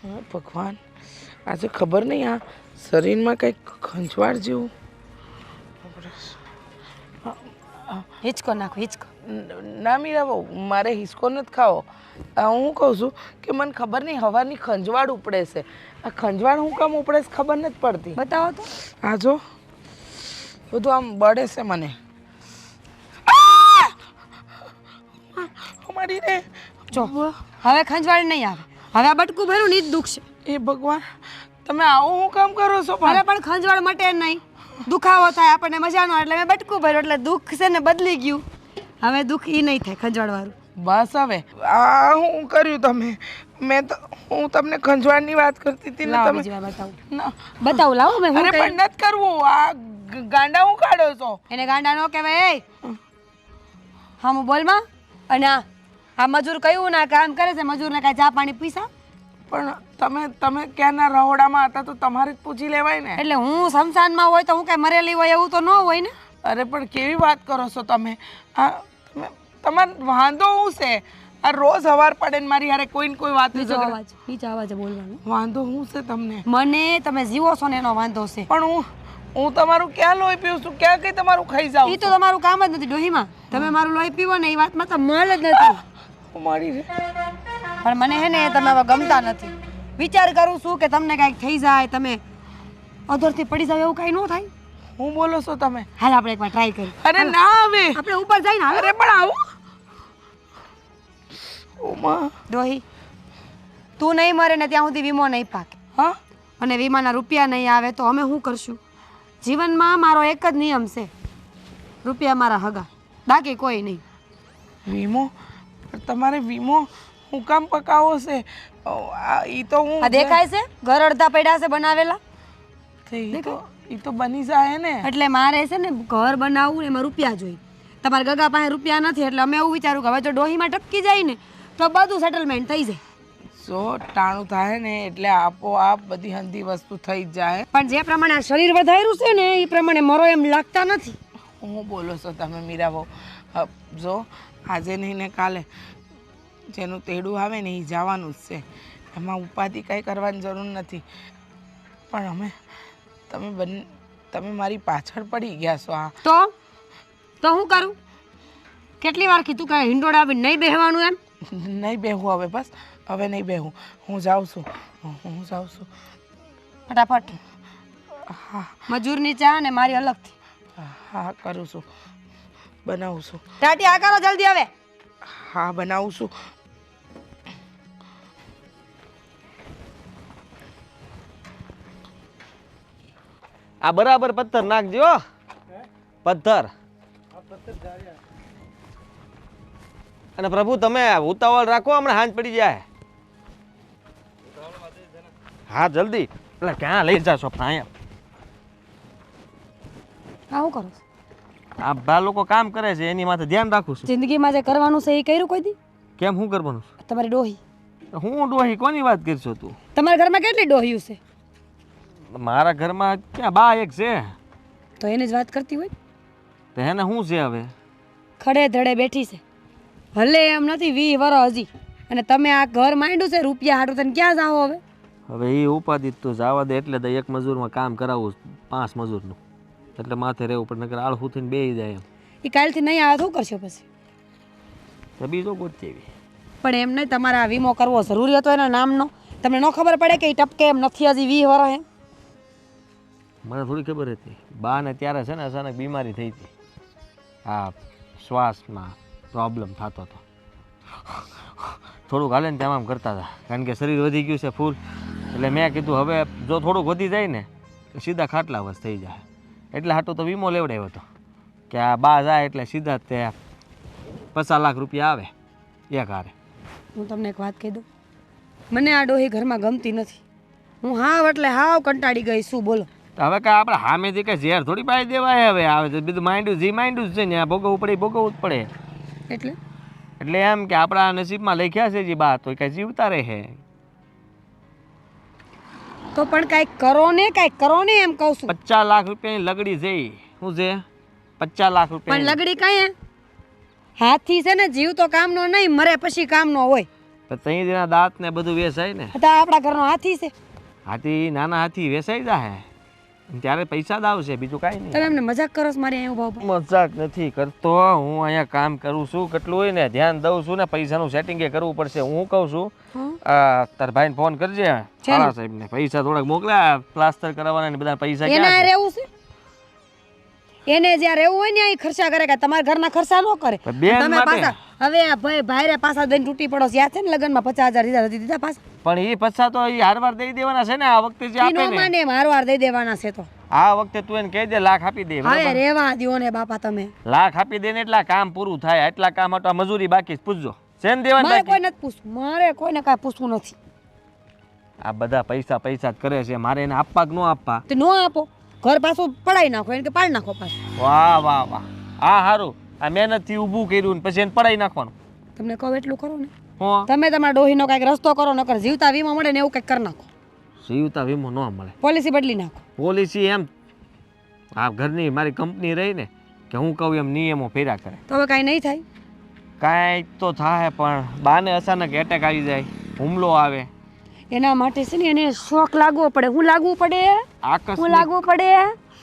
ભગવાન, આજે ખબર નહીં આ શરીરમાં કંઈક ખંજવાળ જેવું. હિંચકો નાખો, હિંચકો. ના મીરા બહુ, મારે હિંચકો નથી ખાવો. હું કહું છું કે મને ખબર નહીં હવાની ખંજવાળ ઉપડે છે. આ ખંજવાળ હું કામ ઉપડે છે ખબર નથી પડતી. બતાવો તો. આ જો બધું આમ બળે છે મને. મારી રે જો હવે ખંજવાળ નહીં આવે. હવે આ બટકું ભર્યું ને જ દુખશે. એ ભગવાન, તમે આવું હું કામ કરો છો? હવે પણ ખંજવાળ મટે નહીં, દુખાવો થાય આપણને મજા ન આવે એટલે મેં બટકું ભર્યું એટલે દુઃખ છે ને બદલી ગયું. હવે દુઃખ એ નહીં થાય ખંજવાળ વાળું. બસ હવે આ હું કર્યું તમે? મેં તો હું તમને ખંજવાળની વાત કરતી હતી ને તમે. બતાવું બતાવું લાવો મેં. અરે પણ નથી કરવું. આ ગાંડા હું કાઢો છો? એને ગાંડા નો કહેવાય. હા હું બોલમાં. અને આ મજૂર કયું ના કામ કરે છે, મજૂરને કાંઈ ચા પાણી પીસા? પણ તમે ક્યાંના રહોડામાં હતા તો તમારે જ પૂછી લેવાય ને. એટલે હું શમશાનમાં હોય તો હું કઈ મરેલી હોય એવું તો ન હોય ને. અરે પણ કેવી વાત કરો છો તમે? આ તમારે વાંધો શું છે? આ રોજ હવાર પડે ને મારી હારે કોઈ ને કોઈ વાત નીચે અવાજ બોલવાનો. વાંધો શું છે તમને? મને તમે જીવો છો ને એનો વાંધો છે. પણ હું તમારું ક્યાં લોહી પીવું છું? ક્યાં કઈ તમારું ખાઈ જાવ? એ તો તમારું કામ જ નથી ડોહીમાં. તમે મારું લોહી પીવો ને એ વાતમાં તો મલ જ નથી. મારી પણ મને હે ને તમે હવે ગમતા નથી. વિચાર કરું છું કે તમને કાંઈક થઈ જાય, તમે અધરથી પડી જાવ એવું કાંઈ ન થાય. હું બોલો છો તમે? હાલ આપણે એકવાર ટ્રાય કરીએ. અરે ના હવે આપણે ઉપર જઈને હાલ. અરે પણ આવું ઓમા ડોહી તું નહીં મરે ને ત્યાં સુધી વીમો નહીં પાકે. હા, અને વીમાના રૂપિયા નહીં આવે તો અમે શું કરશું? જીવનમાં મારો એક જ નિયમ છે, રૂપિયા મારા હગા, બાકી કોઈ નહીં. વીમો? તમારે વીમો હું કામ પકાવો છે? ઈ તો હું દેખાય છે ઘર અડધા પડ્યા છે બનાવેલા. ઈ તો બની જાય ને. એટલે મારે છે ને ઘર બનાવવું એમાં રૂપિયા જોઈએ. તમારા ગગા પાસે રૂપિયા નથી એટલે અમે એવું વિચારું કે હવે જો ડોહીમાં ટપકી જાય ને તો બધું સેટલમેન્ટ થઈ જાય. સો ટાણું થાય ને એટલે આપોઆપ બધી હંધી વસ્તુ થઈ જ જાય. પણ જે પ્રમાણે આ શરીર વધાર્યું છે ને એ પ્રમાણે મરો એમ લાગતા નથી. હું બોલો છો તમે મીરાબો? જો આજે નહીં ને કાલે જેનું તેડું આવે ને એ જવાનું જ છે. એમાં ઉપાધિ કાંઈ કરવાની જરૂર નથી. પણ તમે મારી પાછળ પડી ગયા છો. આ તો હું કરું? કેટલી વાર કીધું કે હિંડોળા આવીને નહીં બેહવાનું એમ? નહીં બેહું હવે, બસ હવે નહીં બેહું. હું જાઉં છું. ફટાફટ. હા, મજૂરની ચા ને મારી અલગથી. હા કરું છું, બનાવું છું. ટાટી આ કરો જલ્દી હવે. હા બનાવું છું. આ બરાબર પથ્થર નાખજો. પથ્થર. અને પ્રભુ તમે ઉતાવળ રાખો, હમણાં હાંજ પડી જાય. હા જલ્દી. એટલે ક્યાં લઈ જાશો? અહીંયા આવું કરો. આ બા લોકો કામ કરે છે એની માથે ધ્યાન રાખું છું. જિંદગીમાં જે કરવાનું છે એ કર્યું કોઈ દી? કેમ શું કરવાનું છે? તમારી ડોહી. હું ડોહી કોની વાત કરશો તું? તમારા ઘરમાં કેટલી ડોહીયું છે? મારા ઘરમાં ક્યાં બા એક છે. તો એની જ વાત કરતી હોય તો એને શું છે હવે? ખડે ધડે બેઠી છે. ભલે એમ નથી 20 વર્ષ હજી. અને તમે આ ઘર માંડ્યું છે રૂપિયા હાટું તને ક્યાં જાઓ હવે? હવે એ ઉપાધિ તો જવા દે. એટલે એક મજૂરમાં કામ કરાવું 5 મજૂરનું. એટલે માથે રહેવું પણ નકર આળહું થઈને બેસી જાય એમ. એ કાલથી નહીં આવે શું કરશો પછી? તો બીજો ગોતતી એવી. પણ એમ નહીં, તમારે આ વીમો કરવો જરૂરી હતો એના નામનો. તમને ન ખબર પડે કે એ ટપકે એમ નથી હજી 20 વર્ષ એમ? મને થોડી ખબર હતી. બાને ત્યારે છે ને અચાનક બીમારી થઈ હતી. આ શ્વાસમાં પ્રોબ્લેમ થતો હતો. થોડુંક હાલે ને તેમ આમ કરતા હતા કારણ કે શરીર વધી ગયું છે ફૂલ. એટલે મેં કીધું હવે જો થોડુંક વધી જાય ને તો સીધા ખાટલા વસ થઈ જાય. એટલે હાટું તો વીમો લેવડાવ્યો હતો કે આ બા જાય એટલે સીધા તે 50 લાખ રૂપિયા આવે એક હારે. હું તમને એક વાત કહી દઉં, મને આ ડોહી ઘરમાં ગમતી નથી. હું હાવ એટલે હાવ કંટાળી ગઈ છું. બોલો હવે કાંઈ આપણે સામેથી કાંઈ ઝેર થોડી પાઈ દેવાય. હવે આવે છે બધું માઇન્ડું જ છે ને. આ ભોગવવું પડે ભોગવવું જ પડે. એટલે એમ કે આપણા નસીબમાં લખ્યા છે જે બા તો કાંઈ જીવતા રહે. તો પણ કાંઈક કરો ને એમ કહું છું. 50 લાખ રૂપિયાની લગડી જઈ. શું છે 50 લાખ રૂપિયા? પણ લગડી કાંઈ હાથી છે ને જીવ તો કામનો નહીં, મરે પછી કામનો હોય. તો તઈ જેના દાંત ને બધું વેચાય ને. તો આપણા ઘરનો હાથી છે. હાથી નાના હાથી વેચાઈ જાય ત્યારે પૈસા જ આવશે, બીજું કાંઈ નહીં. તમે એમને મજાક કરો છો મારી અહીંયા ઉભા ઉભા. મજાક નથી કરતો, હું અહીંયા કામ કરું છું, કેટલું હોય ને ધ્યાન દઉં છું ને, પૈસાનું સેટિંગ કરવું પડશે. હું કહું છું તાર ભાઈને ફોન કરજે સારા સાહેબને, પૈસા થોડાક મોકલ્યા પ્લાસ્ટર કરાવવાના ને બધા પૈસા એને ક્યાં છે? રહેવું છે, એને જ્યાં રહેવું હોય ને અહીં ખર્ચા કરે કે તમારા ઘરના ખર્ચા ન કરે. બેન તમે માટે. પાછા હવે આ ભાઈ ભાઈરે પાછા દઈને તૂટી પડો છે. યાદ છે ને લગ્નમાં 50,000 દીધા પાછા. પણ એ પૈસા તો એ હારવાર દઈ દેવાના છે ને આ વખતે જે ઈ આપે નો ને માને મારવાર દઈ દેવાના છે તો. આ વખતે તું એને કહી દે લાખ આપી દે, હવે બરાબર? રેવા દ્યો ને બાપા તમે. લાખ આપી દે ને એટલા કામ પૂરું થાય, એટલા કામ માટે આ મજૂરી બાકી છે, પૂછજો શેન દેવાનું મારે બાકી? કોઈ નથી પૂછવું, મારે કોઈને કાંઈ પૂછવું નથી. આ બધા પૈસા પૈસા જ કરે છે, મારે એને આપવા કે ન આપવા? તો નો આપો, ઘર પાછું પડાઈ નાખો એને કે પાડી નાખો પાછું. વાહ વાહ વાહ, આ સારું, આ મહેનતથી ઊભું કર્યું ને પછી એને પડાઈ નાખવાનું. તમને કહું એટલું કરો ને, હો તમે તમારા ડોહીનો કાંઈક રસ્તો કરો, નકર જીવતા વીમો મળે ને એવું કંઈક કરી નાખો, જીવતા વીમો ન મળે, પોલિસી બદલી નાખો. પોલિસી એમ આ ઘરની મારી કંપની રહી ને કે હું કહું એમ નિયમો ફેર્યા કરે. તો હવે કાંઈ નહીં થાય. કાંઈક તો થાય, પણ બાને અચાનક એટેક આવી જાય, હુમલો આવે, એના માટે છે ને એને શોખ લાગવો પડે. હું લાગવું પડે, હું આકસ્મિક લાગવું પડે,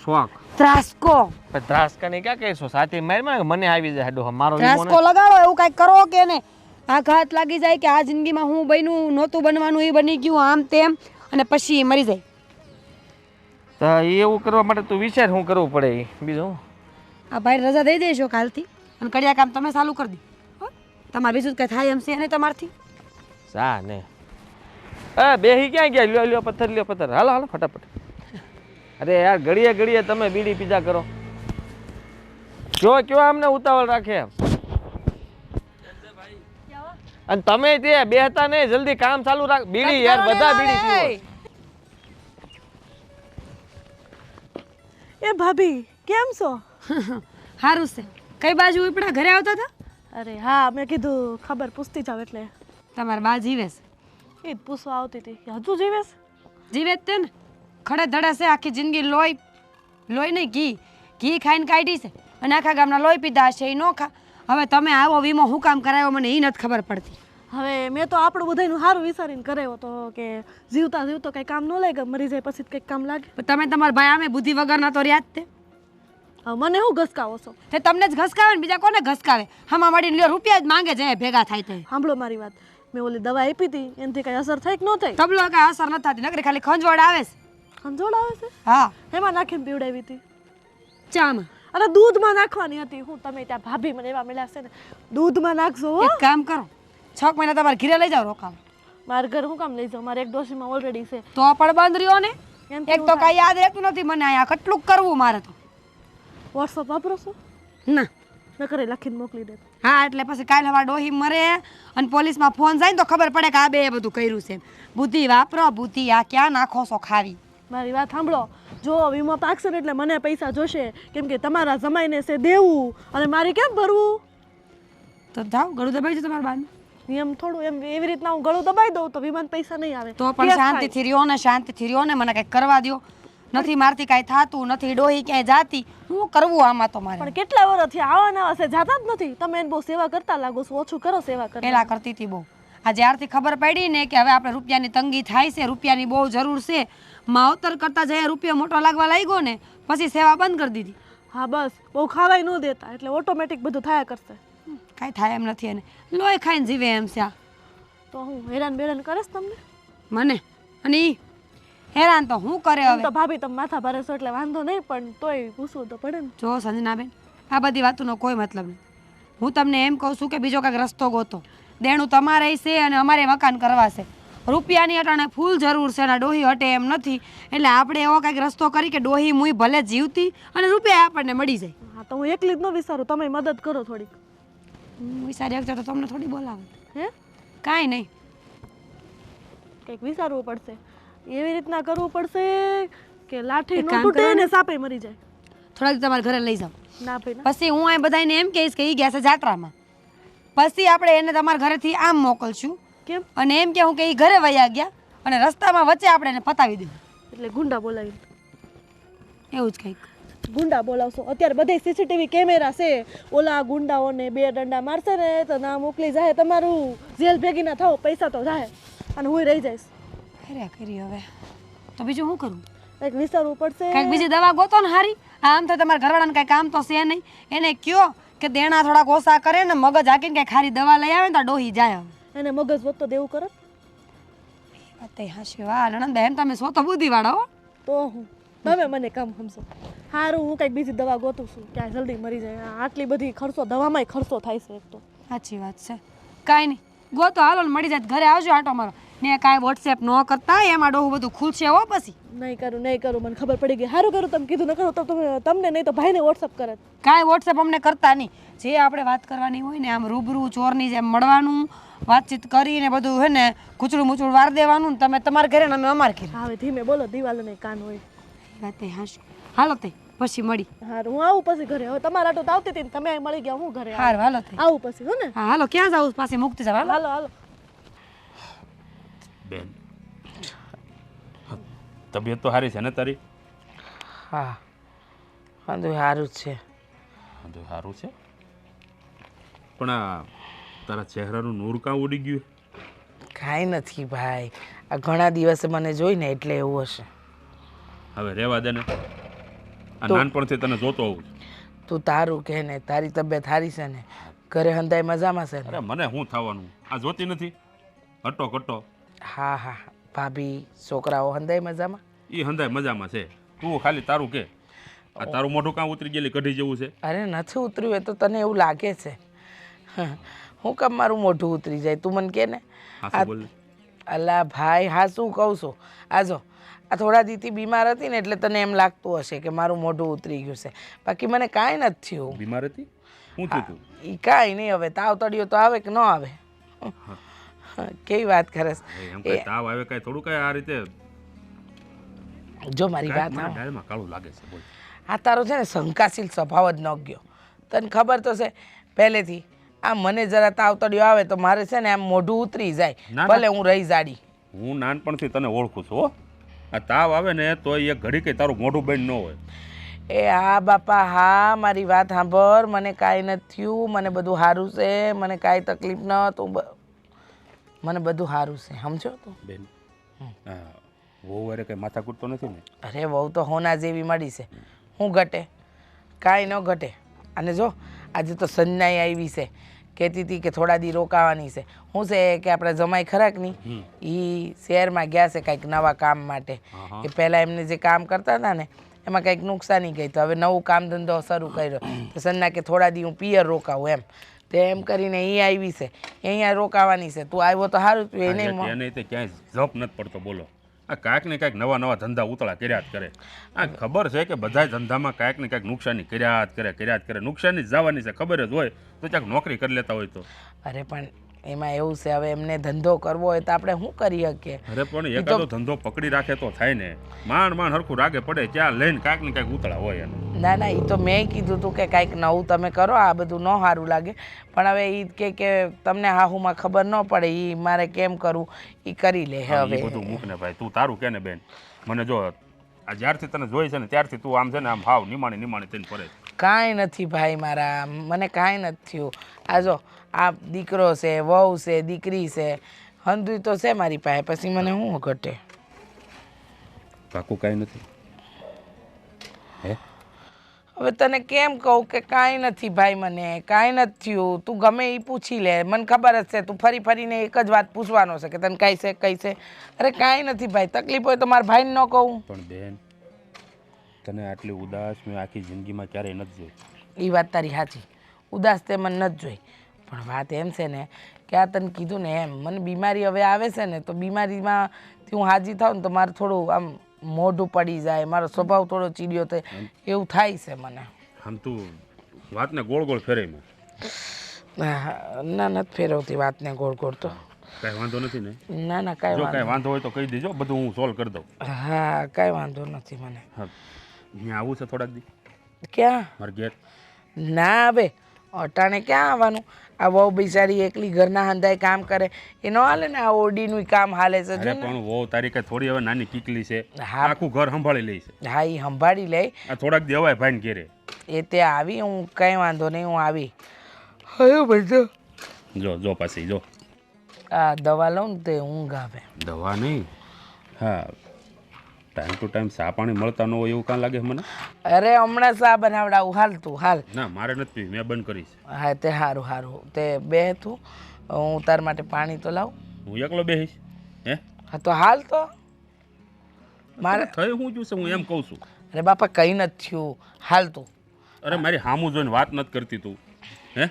શોખ. ત્રાસકો. પણ ત્રાસકાને ક્યાં કહેશો, સાથે મારી મને આવી જાય ડોહા મારો વીમો ત્રાસકો લગાડો, એવું કાંઈક કરો કે ને આઘાત લાગી જાય કે આ જિંદગીમાં હું બન્યું નહોતું બનવાનું એ બની ગયું આમ તેમ, અને પછી મરી જાય. તો એવું કરવા માટે તું વિચાર શું કરવું પડે એ બીજું. આ ભાઈ રજા દઈ દેશો કાલથી અને કડિયા કામ તમે ચાલુ કરી દી. તમારે બીજું કંઈ થાય એમ છે નહીં તમારથી. સા ને બેહી ક્યાં ગયા? લ્યો લ્યો પથ્થર, લ્યો પથ્થર, હાલો હાલો ફટાફટ. અરે યાર ઘડીએ ઘડીએ તમે બીડી પીઝા કરો, કયો આમને ઉતાવળ રાખે? અને તમે તે બેહતા નહીં, જલ્દી કામ ચાલુ રાખ. બીડી યાર, બધા બીડી પીવો. એ ભાભી કેમ છો? સારું છે. કઈ બાજુ ઉપડા ઘરે આવતા હતા? અરે હા, મેં કીધું ખબર પૂછતી જાવ એટલે. તમારા બા જીવે છે? એ જ પૂછવા આવતી હતી કે હજુ જીવે છે? જીવે જ તે ને, ખડે ધડે છે. આખી જિંદગી લોહી નહીં ઘી ખાઈને કાઢી છે, અને આખા ગામના લોહી પીધા હશે એ નો ખા. હવે તમે આવો વીમો હું કામ કરાવ્યો મને એ નથી ખબર પડતી. હવે મેં તો આપણું બધાનું સારું વિચારીને કરાવ્યો તો કે જીવતા જીવતો કંઈ કામ ન લાગે, મરી જાય પછી કંઈક કામ લાગે. પણ તમે તમારા ભાઈ આમે બુદ્ધિ વગરના તો રહ્યા જ તે. હવે મને શું ઘસકાવો છો? તે તમને જ ઘસકાવે ને બીજા કોને ઘસકાવે? હમા મળીને લ્યો રૂપિયા જ માંગે છે ભેગા થાય તે. સાંભળો મારી વાત, મેં ઓલી દવા આપી હતી એનાથી કંઈ અસર થઈ કે ન થઈ? તબલો કાંઈ અસર નથી થતી, નકરી ખાલી ખંજવાળ આવે છે. ખંજોળ આવે છે? હા, એમાં નાખીને પીવડાવી હતી. ચામાં. અને દૂધમાં નાખવાની હતી. હું તમે ત્યાં ભાભી મને એવા મળ્યા છે ને, દૂધમાં નાખજો હો. એક કામ કરો, 6 મહિના તમારે ઘરે લઈ જાઓ રોકાવા. મારા ઘર હું કામ લઈ જાઉં? મારે એક ડોશીમાં ઓલરેડી છે. તો પણ બંધ રહ્યો ને. એનાથી એક તો કાંઈ યાદ રહેતું નથી મને, અહીંયા કેટલું કરવું મારે તો. વોટ્સઅપ વાપરો છો? ના. નકરે લખીને મોકલી દે. હા, એટલે પછી કાલે અમારા ડોહી મરે અને પોલીસમાં ફોન જાય ને તો ખબર પડે કે આ બે બધું કર્યું છે. બુદ્ધિ વાપરો, બુદ્ધિ. આ ક્યાં નાખો છો ખાવી? મારી વાત સાંભળો, જો વીમો પાકશે ને એટલે મને પૈસા જોશે, કેમ કે તમારા જમાઈને છે દેવું અને મારે કેમ ભરવું? તો જાઓ ગળું દબાઈ જો તમારા બાને. એમ થોડું એમ એવી રીતના હું ગળું દબાઈ દઉં તો વીમાના પૈસા નહીં આવે. તો પણ શાંતિથી રહ્યો ને, શાંતિથી રહ્યો ને, મને કંઈક કરવા દ્યો. નથી મારથી કાંઈ થાતું નથી, ડોહી ક્યાંય જાતી, શું કરવું આમાં તો મારે? પણ કેટલા વર્ષથી આવા નવા છે, જાતા જ નથી. તમે એને બહુ સેવા કરતા લાગો છો, ઓછું કરો સેવા કરતા. પહેલા કરતી હતી બહુ. આ જ્યારથી ખબર પડી ને કે હવે આપણે રૂપિયાની તંગી થાય છે, રૂપિયાની બહુ જરૂર છે, માવતર કરતા જઈએ રૂપિયો મોટો લાગવા લાગ્યો ને પછી સેવા બંધ કરી દીધી. હા બસ, બહુ ખાવાય ન દેતા એટલે ઓટોમેટિક બધું થયા કરશે. કાંઈ થાય એમ નથી, એને લોહી ખાઈને જીવે એમ છે. આ તો હું હેરાન બેરાન કરીશ તમને? મને અને ઈ હેરાન તો હું કરે એમ હવે. તો ભાભી તમે માથા ભારે છો એટલે વાંધો નહીં, પણ તોય પૂછવું તો પડે ને. જો સંજનાબેન, આ બધી વાતોનો કોઈ મતલબ નહીં. હું તમને એમ કહું છું કે બીજો કાંઈક રસ્તો ગોતો. દેણું તમારે છે અને અમારે મકાન કરવા છે. રૂપિયાની અટાણે ફૂલ જરૂર છે અને ડોહી હટે એમ નથી, એટલે આપણે એવો કાંઈક રસ્તો કરી કે ડોહી મુઈ ભલે જીવતી અને રૂપિયા આપણને મળી જાય. હા તો હું એકલી જ ન વિચારું, તમે મદદ કરો થોડીક. હું વિચારી શકતો તો તમને થોડી બોલાવે. હે? કાંઈ નહીં, કંઈક વિચારવું પડશે. એવી રીતના કરવું પડશે કે લાઠી એક ન કામ તૂટે કરો ને. ને સાપે મરી જાય. થોડાક તમારા ઘરે લઈ જાઓ. ના ભાઈ ના. પછી હું આ બધાને એમ કહીશ કે એ ગયા છે જાત્રામાં, પછી આપણે એને તમારા ઘરેથી આમ મોકલશું કેમ? અને એમ કે હું કે એ ઘરે વયા ગયા અને રસ્તામાં વચ્ચે આપણે એને પતાવી દઉં. એટલે ગુંડા બોલાવી. એવું જ કંઈક. ગુંડા બોલાવશો. અત્યારે બધે સીસીટીવી કેમેરા છે. ઓલા ગુંડાઓને 2 દંડા મારશે ને તો ના મોકલી જાય, તમારું જેલ ભેગી ના થાવ, પૈસા તો જાય અને હું રહી જઈશ. કર્યા કરી હવે તો બીજું શું કરું? કંઈક વિચારવું પડશે. કંઈક બીજી દવા ગોતો ને હારી. આમ તો તમારા ઘરવાળાને કાંઈ કામ તો છે નહીં. એને કયો કે દેણા થોડાક ઓછા કરે ને મગજ હાકીને કાંઈ ખારી દવા લઈ આવે ને તો ડોહી જાય. એને મગજ વધતો દેવું કરત વાત હાશી. વાહ નણંદ એમ તમે સો તો બુદ્ધિવાળા હો. તો હું તમે મને કામ સમજો. સારું, હું કંઈક બીજી દવા ગોતું છું, ક્યાં જલ્દી મરી જાય. આટલી બધી ખર્ચો, દવામાં ખર્ચો થાય છે એક તો. સાચી વાત છે. કાંઈ નહીં ગોતો હાલો ને મળી જાય ઘરે આવજો આટો મારો ને. કાંઈ વોટ્સએપ ન કરતા એમાં ડોહું બધું ખુલશે હો પછી. નહીં કરું, મને ખબર પડી ગઈ. સારું કરું તમે કીધું, ન કરું તો તમને નહીં તો ભાઈને વોટ્સઅપ કરે. કાંઈ વોટ્સએપ અમને કરતા નહીં. જે આપણે વાત કરવાની હોય ને આમ રૂબરૂ ચોરની જેમ મળવાનું, વાતચીત કરીને બધું હે ને કૂચડું મૂચડું વાર દેવાનું ને તમે તમારા ઘરે ને અમે અમારે ઘરે. હવે ધીમે બોલો, દિવાલોને કાન હોય. વાત હાશી. હાલો તે પછી મળી. હારું, હું આવું પછી ઘરે. હવે તમારા આટો તો આવતી હતી ને તમે અહીં મળી ગયા, હું ઘરે હારું હાલો તે આવું પછી. હો ને? હા હાલો. ક્યાં જાવ? પાસે મુક્તિ જાવ. હાલો હાલો. બેન, તબિયત તો સારી છે ને તારી? હા, બધું સારું જ છે. બધું સારું છે, પણ આ તારા ચહેરાનું નૂર કાં ઉડી ગયું? કાંઈ નથી ભાઈ, આ ઘણા દિવસે મને જોઈને એટલે એવું હશે. હવે રહેવા દે ને. આ તો- નાનપણથી તને જોતો હોઉં છું. તું તારું કહે ને, તારી તબિયત સારી છે ને? ઘરે હંધાઈ મજામાં છે ને? અરે મને શું થવાનું? આ જોતી નથી હટો કટો? હા હા, ભાભી છોકરાઓ હંધાઈ મજામાં? એ હંધાય મજામાં છે. તું ખાલી તારું કે આ તારું મોઢું કાં ઉતરી ગયેલી કઢી જેવું છે? અરે નથી ઉતર્યું એ તો તને એવું લાગે છે. હું કામ મારું મોઢું ઉતરી જાય? તું મને કે ને. હા શું બોલ? અલા ભાઈ, હા શું કહું છું. આ જો આ થોડા દીથી બીમાર હતી ને એટલે તને એમ લાગતું હશે કે મારું મોઢું ઉતરી ગયું છે. બાકી મને કાંઈ નથી થયું. બીમાર હતી? શું થયું તું? એ કાંઈ નહીં. હવે તાવ તળિયો તો આવે કે ન આવે? કેવી વાત કરસ. એમ કઈ તાવ આવે કઈ થોડું કઈ આ રીતે જો મારી વાત મને સાંભળ. ડાળમાં કાળું લાગે છે. બોલ. આ તારો છે ને શંકાશીલ સ્વભાવ જ ન ગયો. તને ખબર તો છે પહેલેથી. આ મને જરા તાવ તળિયો આવે તો મારે છે ને આમ મોઢું ઉતરી જાય, ના, ના. ભલે હું રહી જાડી. હું નાનપણથી તને ઓળખું છું હો. આ તાવ આવે ને તો એક ઘડી કઈ તારું મોઢું બંધ ન હોય. એ હા બાપા હા, મારી વાત સાંભળ. મને કાંઈ નથી થયું, મને બધું સારું છે, મને કાંઈ તકલીફ ન. તું મને બધું સારું છે, સમજો તું. બેન, વહુ વારે કઈ માથાકૂટ તો નથી ને? અરે વહુ તો હોના જેવી મળી છે. હું ઘટે? કાંઈ ન ઘટે. અને જો આજે તો સંજનાઈ આવી છે, કહેતી હતી કે થોડા દી રોકાવાની છે. શું છે કે આપણા જમાઈ ખરાક નહીં, એ શહેરમાં ગયા છે કાંઈક નવા કામ માટે. એ પહેલાં એમને જે કામ કરતા હતા ને એમાં કંઈક નુકસાની ગઈ, તો હવે નવું કામ ધંધો શરૂ કર્યો. તો સંજના કે થોડા દી હું પિયર રોકાવું એમ. તો એમ કરીને એ આવી છે, એ અહીંયા રોકાવાની છે. તું આવ્યો તો સારું થયું. એને તે ક્યાંય જપ નથી પડતો. બોલો, આ કાંઈક ને કાંઈક નવા નવા ધંધા ઉતળા કર્યા જ કરે. આ ખબર છે કે બધા ધંધામાં કાંઈક ને કાંઈક નુકસાની કર્યા જ કરે. નુકસાની જ જવાની છે, ખબર જ હોય તો ક્યાંક નોકરી કરી લેતા હોય તો. અરે પણ એમાં એવું છે, હવે એમને ધંધો કરવો હોય તો આપણે શું કરી શકીએ? અરે પણ એકાદો ધંધો પકડી રાખે તો થાય ને. માંડ હરખું રાગે પડે ત્યાં લઈને કાંઈક ને કાંઈક ઉતળા હોય એનું. ના એ તો મેં કીધું હતું કે કાંઈક નવું તમે કરો, આ બધું ન સારું લાગે. પણ હવે એ કે તમને હાહુમાં ખબર ન પડે, એ મારે કેમ કરવું એ કરી લે. એ હવે બધું મૂક ને ભાઈ, તું તારું કે ને બેન. મને જો આ જ્યારથી તને જોઈ છે ને ત્યારથી તું આમ છે ને આમ હાવ નિમાણી થઈને ફરે છે. કાંઈ નથી ભાઈ મારા, મને કાંઈ નથી થયું. આ જો આ દીકરો છે, વહુ છે, દીકરી છે, હંધુય તો છે મારી પાસે. પછી મને શું ઘટે? કાકુ કાંઈ નથી? હે? હવે તને કેમ કહું કે કાંઈ નથી ભાઈ, મને કાંઈ નથી થયું. તું ગમે એ પૂછી લે, મને ખબર જ છે. તું ફરીને એક જ વાત પૂછવાનો છે કે તને કાંઈ છે કઈ છે. અરે કાંઈ નથી ભાઈ, તકલીફ હોય તો મારા ભાઈને ન કહું. પણ બેન, તને આટલી ઉદાસ મેં આખી જિંદગીમાં ક્યારેય નથી જોઈ. એ વાત તારી સાચી, ઉદાસ તે મને નથી જોઈ. પણ વાત એમ છે ને કે આ તને કીધું ને એમ, મને બીમારી હવે આવે છે ને તો બીમારીમાંથી હું હાજી થાઉં ને તો મારે થોડું આમ મોઢું પડી જાય, મારો સ્વભાવ થોડો ચીડિયો થાય એવું થાય છે મને. આમ તું વાતને ગોળ ફેરવીમાં. ના નથી ફેરવતી વાતને ગોળ તો. કાંઈ વાંધો નથી ને? ના કાંઈ જો વાંધો. કાંઈ વાંધો હોય તો કહી દેજો, બધું હું સોલ્વ કરી દઉં. હા કાંઈ વાંધો નથી મને. હા, અહીંયા આવું છે થોડાક દી ક્યાં? મારે ઘેર. ના હવે અટાણે ક્યાં આવવાનું? આ વહુ બિચારી એકલી ઘરના હંધાય કામ કરે એ ન હાલે ને? આ ઓડીનું કામ હાલે છે જો અરે ને. પણ વહુ તારી કઈ થોડી હવે નાની કીકલી છે, હા. આખું ઘર સંભાળી લે છે. હા એ સંભાળી લે. આ થોડાક દેવાય ભાઈને ઘેરે. એ તે આવી, હું કંઈ વાંધો નહીં, હું આવી. હવે બધો જો પાછી જો આ દવા લઉં ને તે ઊંઘ આવે. દવા નહીં, હા ટાઈમ ટુ ટાઈમ ચા પાણી મળતા ન હોય એવું કાં લાગે મને? અરે હમણાં સા બનાવડાવું, હાલ તું હાલ. ના મારે નથી પીવી, મેં બંધ કરીશ. હા તે સારું સારું, તે બે તું, હું તાર માટે પાણી તો લાવું. હું એકલો બેહીશ? હે હા તો હાલ તો. મારે થઈ હું જોશે, હું એમ કહું છું. અરે બાપા કંઈ નથી થયું, હાલ તું. અરે મારી હામું જોઈને વાત નથી કરતી તું. હે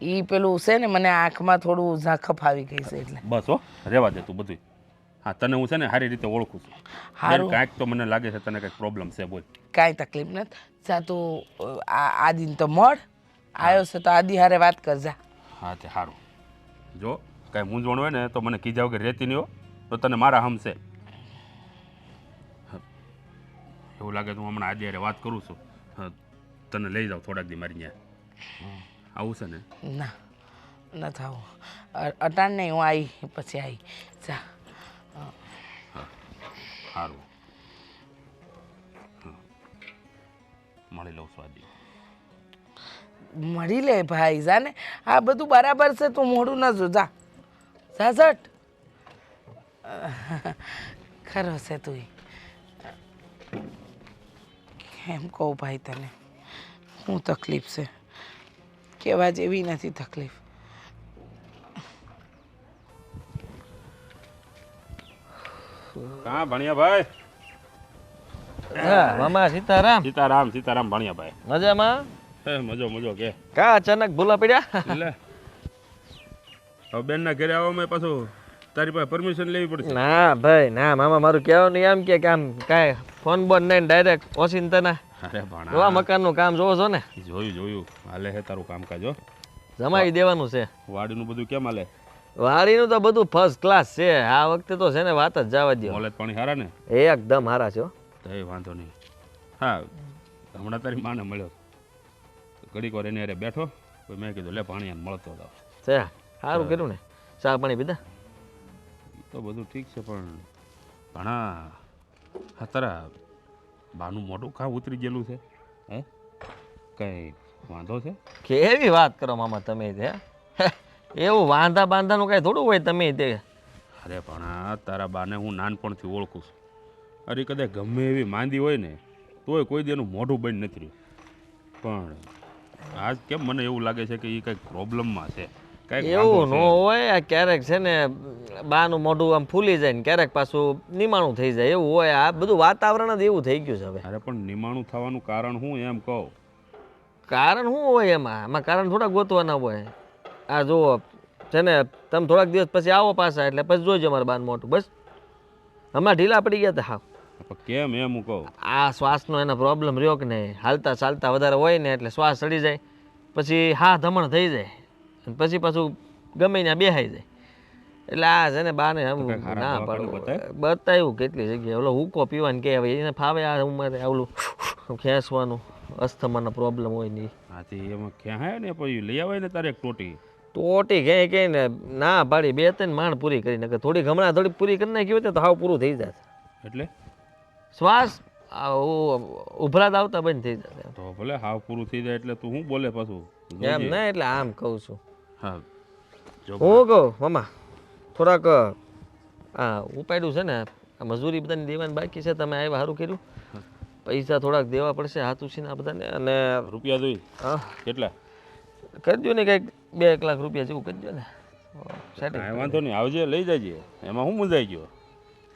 એ પેલું છે ને, મને આંખમાં થોડું ઝાંખપ આવી ગઈ છે એટલે. બસ હો, રહેવા દે તું બધું. હા તને હું છે ને સારી રીતે ઓળખું છું. હારું. કાંઈક તો મને લાગે છે તને કંઈક પ્રોબ્લેમ છે, બોલ. કાંઈ તકલીફ નથી. જા તું આદિને તો મળ, આવ્યો છે તો આદિ હારે વાત કરજા. હા તે સારું. જો કાંઈ મૂંઝવણ હોય ને તો મને કીધા વગર રહેતી નહીં હો, તો તને મારા હમશે. એવું લાગે તો હું હમણાં આજે હારે વાત કરું છું. હા, તને લઈ જાઉં થોડાક દી મારી ત્યાં. આવું છે ને? ના ન થાવું, અટાણ નહીં, હું આવી પછી આવી. જા. સારું. મળી લઉં સ્વાદી. મળી લે ભાઈ, જા ને. આ બધું બરાબર છે, તું મોડું ન જો. જા જા ઝટ. ખરો છે તું. કેમ કહું ભાઈ તને, શું તકલીફ છે? કહેવા જેવી નથી તકલીફ. હા ભણિયાભાઈ. હા મામા સીતારામ. સીતારામ સીતારામ ભણિયાભાઈ. મજામાં? હે મજો કે કા અચાનક ભૂલા પડ્યા? એટલે હવે બેનના ઘરે આવવામાં પાછું તારી પાસે પરમિશન લેવી પડશે. ના ભાઈ ના, મામા મારું કહેવાનું એમ કે આમ કાંઈ ફોન બોન નહીં, ડાયરેક્ટ ઓચિંતાના અરે ભણા જોવા મકાનનું કામ જોવો છો ને? જોયું હાલે હે તારું કામકાજ હો. જમાવી દેવાનું છે. વાડીનું બધું કેમ હાલે? વાડીનું તો બધું ફર્સ્ટ ક્લાસ છે. આ વખતે તો છે ને વાત જ જવા દો. મોલેજ પાણી સારા ને? એકદમ હારા છે હો. તો એ વાંધો નહીં. હા હમણાં તારી માને મળ્યો, ઘડીક વાર એની હારે બેઠો, પછી મેં કીધું લે પાણી આને મળતો હતો. છે સારું કર્યું ને. ચા પાણી પીધા? એ તો બધું ઠીક છે પણ ઘણા હા તારા બાનું મોઢું ખા ઉતરી ગયેલું છે. હે કંઈ વાંધો છે? કેવી વાત કરો મામા તમે તે? એવું વાંધા બાંધાનું કાંઈ થોડું હોય તમે તે. અરે પણ આ તારા બાને હું નાનપણથી ઓળખું છું. અરે કદાચ ગમે એવી માંદી હોય ને તોય કોઈ દેનું મોઢું બંધ નથી રહ્યું. પણ આજ કેમ મને એવું લાગે છે કે એ કંઈક પ્રોબ્લેમમાં છે. એવું ન હોય. આ ક્યારેક છે ને બાનું મોઢું આમ ફૂલી જાય ને ક્યારેક પાછું નિમાણું થઈ જાય, એવું હોય. આ બધું વાતાવરણ જ એવું થઈ ગયું છે હવે. અરે પણ નિમાણું થવાનું કારણ હું એમ કહું? કારણ શું હોય એમાં કારણ થોડા ગોતવાના હોય. આ જુઓ છે ને, તમે થોડાક દિવસ પછી આવો પાછા એટલે પછી જોઈજો મારા બાન મોટું. બસ હમણાં ઢીલા પડી ગયા હતા. હા કેમ એમ હું કહું? આ શ્વાસનો એનો પ્રોબ્લેમ રહ્યો કે નહીં, હાલતા ચાલતા વધારે હોય ને એટલે શ્વાસ ચડી જાય, પછી હા ધમણ થઈ જાય, પછી પાછું ગમે ત્યાં બેહાઈ જાય. એટલે આ છે ને બાને ના પાડું બતાવ્યું કેટલી જગ્યાએ. ઓલો હુકો પીવાનું કે હવે એને ફાવે આ ઉંમરે ઓલું ખેંચવાનું, અસ્થમાનો પ્રોબ્લેમ હોય નહીં. હાથી એમાં ક્યાં ને પછી લઈ આવે ને તારે એક ટોટી કે ને ના પાડી, 2-3 માણ પૂરી કરી નાખે. થોડી હમણાં થોડી પૂરી કરી નાખી હોય તો હાવ પૂરું થઈ જાય. એટલે શ્વાસ ઉભરાત આવતા બંધ થઈ જાય. તો ભલે હાવ પૂરું થઈ જાય એટલે તું શું બોલે પાછું? એમ ના, એટલે આમ કહું છું. હા હું કહું મામા થોડાક આ ઉપાડ્યું છે ને, આ મજૂરી બધાને દેવાની બાકી છે. તમે આવ્યા સારું કર્યું. પૈસા થોડાક દેવા પડશે હાથું આ બધાને. અને રૂપિયા જોઈ? હા કેટલા? કરજો ને કંઈક 2-1 લાખ રૂપિયા જેવું કરજો ને. કાંઈ વાંધો નહીં, આવજે લઈ જજે. એમાં હું મુંજાઈ ગયો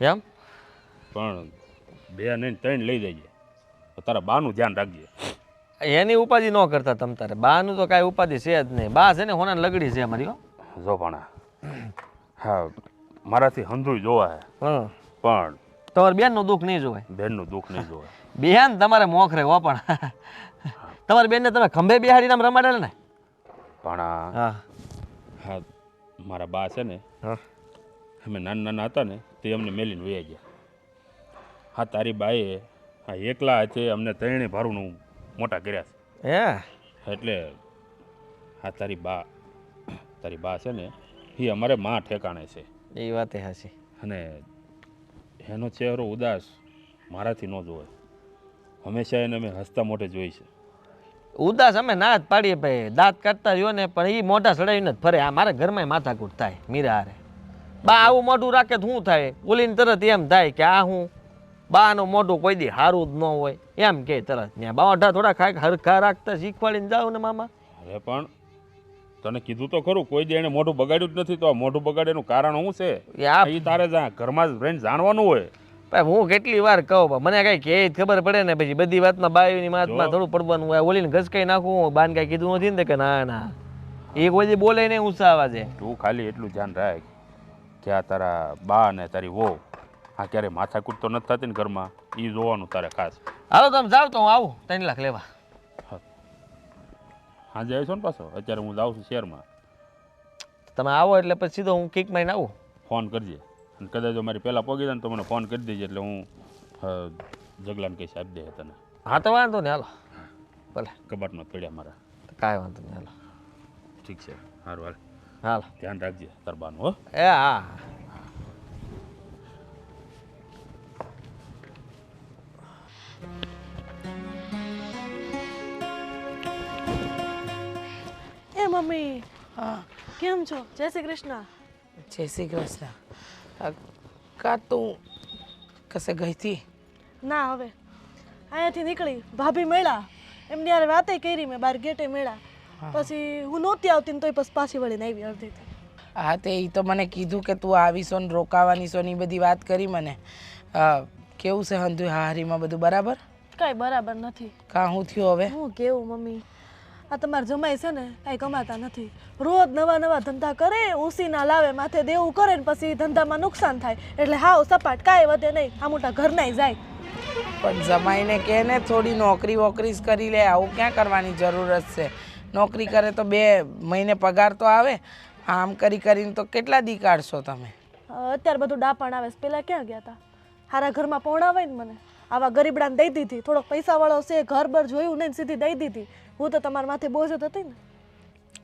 એમ? પણ 2 નહીં 3 લઈ જજે. તારા બાનું ધ્યાન રાખજે. એની ઉપાધિ ન કરતા તમ તારે. બાનું તો કાંઈ ઉપાધિ છે જ નહીં. બા છે ને હોના લગડી છે અમારી. જો ભાણા, હા મારાથી હંધુય જોવા હે, હા પણ તમારે બેનનું દુઃખ નહીં જોવાય. બેનનું દુઃખ નહીં જોવાય. બેન તમારે મોખરે હો, પણ તમારી બેનને તમે ખંભે બેહાડીને આમ રમાડેલ ને. ભાણા હા હા મારા બા છે ને, અમે નાના હતા ને તે અમને મેલીને વયા ગયા. હા તારી બાએ હા એકલા હાથે અમને 3 ભારુંનું મોટા કર્યા હે છે. એટલે હા તારી બા છે ને એ અમારે માં ઠેકાણે છે એ વાતે હાચી. અને એનો ચહેરો ઉદાસ મારાથી ન જોવે. હંમેશા એને અમે હસતા મોઢે જોઈ છે. ઉદાસ અમે ના જ પાડીએ ભાઈ, દાંત કાઢતા રહ્યો ને પણ એ મોઢા ચડાવીને જ ફરે. આ મારા ઘરમાં માથાકૂટ થાય મીરા હારે. બા આવું મોઢું રાખે તો શું થાય? બોલીને તરત એમ થાય કે આ હું બાનું મોઢું કોઈ દી સારું જ ન હોય એમ કે તરત. ત્યાં બાવઢા થોડા ખાય હરખા રાખતા શીખવાડીને જાવ ને મામા. અરે પણ તને કીધું તો ખરું, કોઈ દી એને મોઢું બગાડ્યું જ નથી. તો આ મોઢું બગાડેનું કારણ શું છે એ તારે ઘરમાં જ રહીને જાણવાનું હોય. ભાઈ હું કેટલી વાર કહું પણ મને કઈ કે ખબર પડે ને પછી બધી વાતમાં બાયુની વાતમાં થોડું પડવાનું હોય. ઓલીને ઘસકાઈ નાખું, બાન કાંઈ કીધું નથી ને કે ના ના એ કોઈ દી બોલે નહીં ઊંચા અવાજે. તું ખાલી એટલું ધ્યાન રાખ કે આ તારા બા ને તારી વહુ આ ક્યારે માથાકૂટ તો નથી થતી ને ઘરમાં, એ જોવાનું તારે ખાસ. હાલો તમે જાવ તો હું આવું 3 લાખ લેવા. સાંજે આવીશું ને પાછો? અત્યારે હું જાઉં છું શહેરમાં. તમે આવો એટલે પછી સીધો હું કિક મારીને આવું. ફોન કરજે, અને કદાચ જો મારી પહેલાં પહોંચી જાય ને તો મને ફોન કરી દેજે, એટલે હું જગલાને કહીશ આપી દે તને. હા તો વાંધો નહીં, હાલો ભલે. કબાટમાં પડ્યા મારા. કાંઈ વાંધો નહીં, હાલો. ઠીક છે, સારું હાલ. હાલો ધ્યાન રાખજે તાર બાનું હો. એ હા. એ મમ્મી હા, કેમ છો? જય શ્રી કૃષ્ણ. જય શ્રી કૃષ્ણ. કા તું કશે ગઈ હતી? ના, હવે અહીંયાથી નીકળી ભાભી મળ્યા, એમની યાર વાતે કરી મેં, બહાર ગેટે મળ્યા. પછી હું નહોતી આવતી ને તોય પછી પાછી વળીને આવી અડધીથી. હા તે એ તો મને કીધું કે તું આવીશો ને રોકાવાની છો ને એ બધી વાત કરી મને. કેવું છે હંધુ હારીમાં બધું બરાબર? કાંઈ બરાબર નથી. કાં શું થયું હવે? હું કેવું મમ્મી, આ તમારા જમાઈ છે ને કાંઈ કમાતા નથી. રોજ નવા નવા ધંધા કરે, ઉસીના લાવે, માથે દેવું કરે ને પછી ધંધામાં નુકસાન થાય એટલે હાવ સપાટ, કાંઈ વધે નહીં, આ મોટા ઘરનાય જાય. પણ જમાઈને કે ને થોડી નોકરી વોકરી જ કરી લે, આવું ક્યાં કરવાની જરૂરત છે? નોકરી કરે તો 2 મહિને પગાર તો આવે. આમ કરી કરીને તો કેટલા દી કાઢશો તમે? અત્યારે બધું ડાપણ આવે છે, પહેલાં ક્યાં ગયા હતા? હારા ઘરમાં પહોણાવાય ને મને, આવા ગરીબડાને દઈ દીધી. થોડોક પૈસાવાળો છે, ઘર બર જોયું નહીં, સીધી દઈ દીધી. હું તો તમારા માથે બોજ જ હતી ને.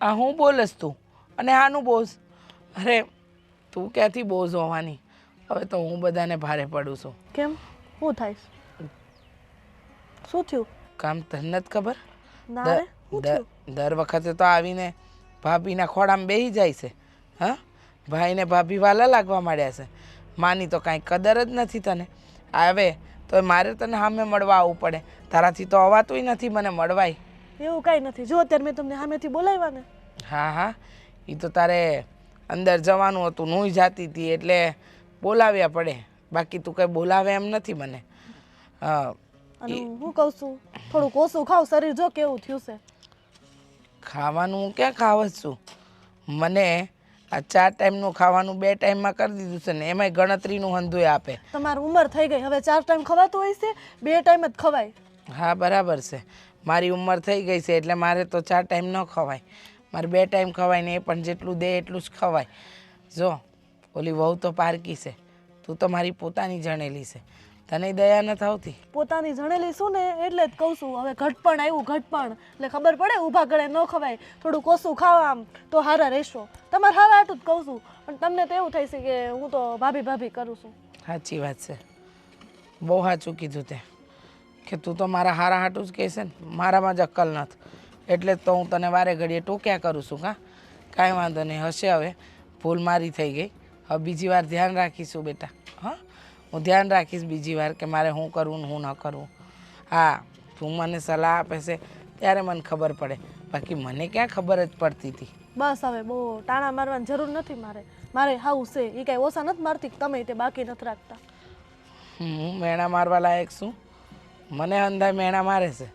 આ હું બોલસ તું અને આનું બોઝ? અરે તું ક્યાંથી બોઝ હોવાની? હવે તો હું બધાને ભારે પડું છું. કેમ? શું થાય? શું થયું? કામ તને નથી ખબર? ના રે, શું થયું? દર વખતે તો આવીને ભાભીના ખોળામાં બેસી જાય છે. હા, ભાઈને ભાભી વાલા લાગવા માંડ્યા છે. માની તો કાંઈ કદર જ નથી તને. આવે તો મારે તને સામે મળવા આવવું પડે. તારાથી તો અવાતુંય નથી મને મળવાય. એવું કાંઈ નથી. જો અત્યારે મેં તમને સામેથી બોલાવ્યા ને. હા હા, એ તો તારે અંદર જવાનું હતું, હું જાતી હતી એટલે બોલાવ્યા પડે. બાકી તું કંઈ બોલાવે એમ નથી મને. અને હું કહું છું, થોડુંક ઓછું ખાવ, શરીર જો કેવું થયું છે. ખાવાનું હું ક્યાં ખાવ જ છું? મને આ 4 ટાઈમનું ખાવાનું 2 ટાઈમમાં કરી દીધું છે ને એમાંય ગણતરીનું હંધુય આપે. તમારી ઉંમર થઈ ગઈ, હવે 4 ટાઈમ ખવાતું હોય છે? 2 ટાઈમ જ ખવાય. હા બરાબર છે, મારી ઉંમર થઈ ગઈ છે એટલે મારે તો 4 ટાઈમ ન ખવાય, મારે 2 ટાઈમ ખવાય ને એ પણ જેટલું દે એટલું જ ખવાય. જો ઓલી વહુ તો પારકી છે, તું તો મારી પોતાની જણેલી છે, તને દયા નથી આવતી? પોતાની જણેલી શું ને એટલે જ કહું છું. હવે ઘટપણ આવ્યું, ઘટપણ એટલે ખબર પડે, ઊભા ગળે ન ખવાય. થોડુંક ઓછું ખાવા આમ તો હારા રહેશો. તમારે હારા હાટું જ કહું છું, પણ તમને તો એવું થાય છે કે હું તો ભાભી ભાભી કરું છું. સાચી વાત છે, બહુ સાચું કીધું તે કે તું તો મારા હારા હાટું જ કહેશે ને, મારામાં જ અક્કલ નથી એટલે જ તો હું તને વારે ઘડીએ ટોક્યા કરું છું. કાંઈ વાંધો નહીં, હશે હવે ભૂલ મારી થઈ ગઈ. હવે બીજી વાર ધ્યાન રાખીશું બેટા. હા, હું ધ્યાન રાખીશ બીજી વાર કે મારે શું કરવું ને શું ન કરવું. હા, તું મને સલાહ આપે છે ત્યારે મને ખબર પડે, બાકી મને ક્યાં ખબર જ પડતી હતી. બસ હવે બહુ ટાણા મારવાની જરૂર નથી મારે. મારે હાવ છે એ કાંઈ ઓછા નથી મારતી, તમે તે બાકી નથી રાખતા. હું મેણા મારવા લાયક છું? મને અંધાય મેણા મારે છે?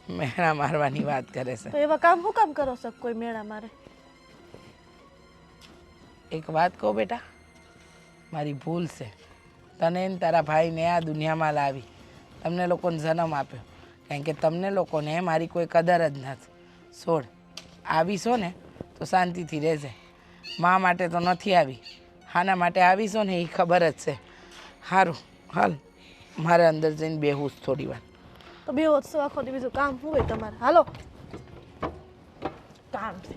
મેણા મારવાની વાત કરે છે. તો એવા કામ શું કામ કરો છો કોઈ મેળા મારે? એક વાત કહું બેટા, મારી ભૂલ છે. તને ને તારા ભાઈને આ દુનિયામાં લાવી, તમને લોકોને જન્મ આપ્યો, કારણ કે તમને લોકોને મારી કોઈ કદર જ નથી. છોડ, આવીશો ને તો શાંતિથી રહેજે. મા માટે તો નથી આવી, હાના માટે આવીશો ને એ ખબર જ છે. સારું હાલ, મારે અંદર જઈને બેહું થોડી વાર. તો બે વસ્તુ આખો દી બીજું કામ શું હોય તમારે? હાલો. કામ છે.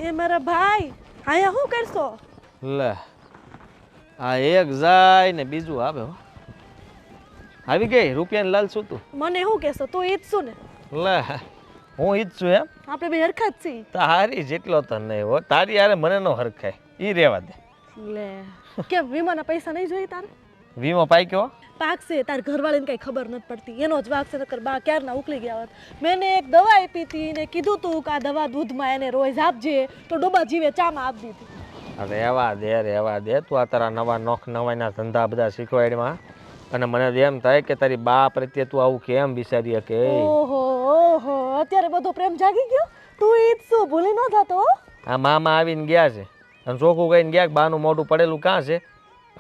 એ મારા ભાઈ અહીંયા શું કરશો? લે આ એક જાય ને બીજું આવે હો. આવી ગઈ રૂપિયાની લાલ શું તું? મને શું કહેશો? તું ઈ જ છું ને? લે હું ઈ જ છું એમ? આપણે બે હરખા જ છીએ. તારી જેટલો તો નહીં હો, તારી યારે મને ન હરખાય, ઈ રેવા દે. લે કેમ વીમાના પૈસા નહીં જોઈએ તારે? વીમો પાઈ કયો? પાક છે તાર ઘરવાળીને કઈ ખબર નથી પડતી, એનો જ વાક છે. નકર બા ક્યારના ઉકલી ગયા હોત. મેં એક દવા આપી હતી ને કીધું તું કે આ દવા દૂધમાં એને રોજ આપજે, તો ડોબા જીવે ચામાં આપી દીધી. રેવા દે તું આ તારા નવા નવાઈના ધંધા બધા શીખવાડમાં, અને મને તો એમ થાય કે તારી બા પ્રત્યે તું આવું કેમ વિચારી કે? ઓહો અત્યારે બધો પ્રેમ જાગી ગયો? તું ઈ જ શું ભૂલી ન જાતો? આ મામા આવીને ગયા છે અને ચોખ્ખું કહીને ગયા કે બાનું મોઢું પડેલું કાં છે,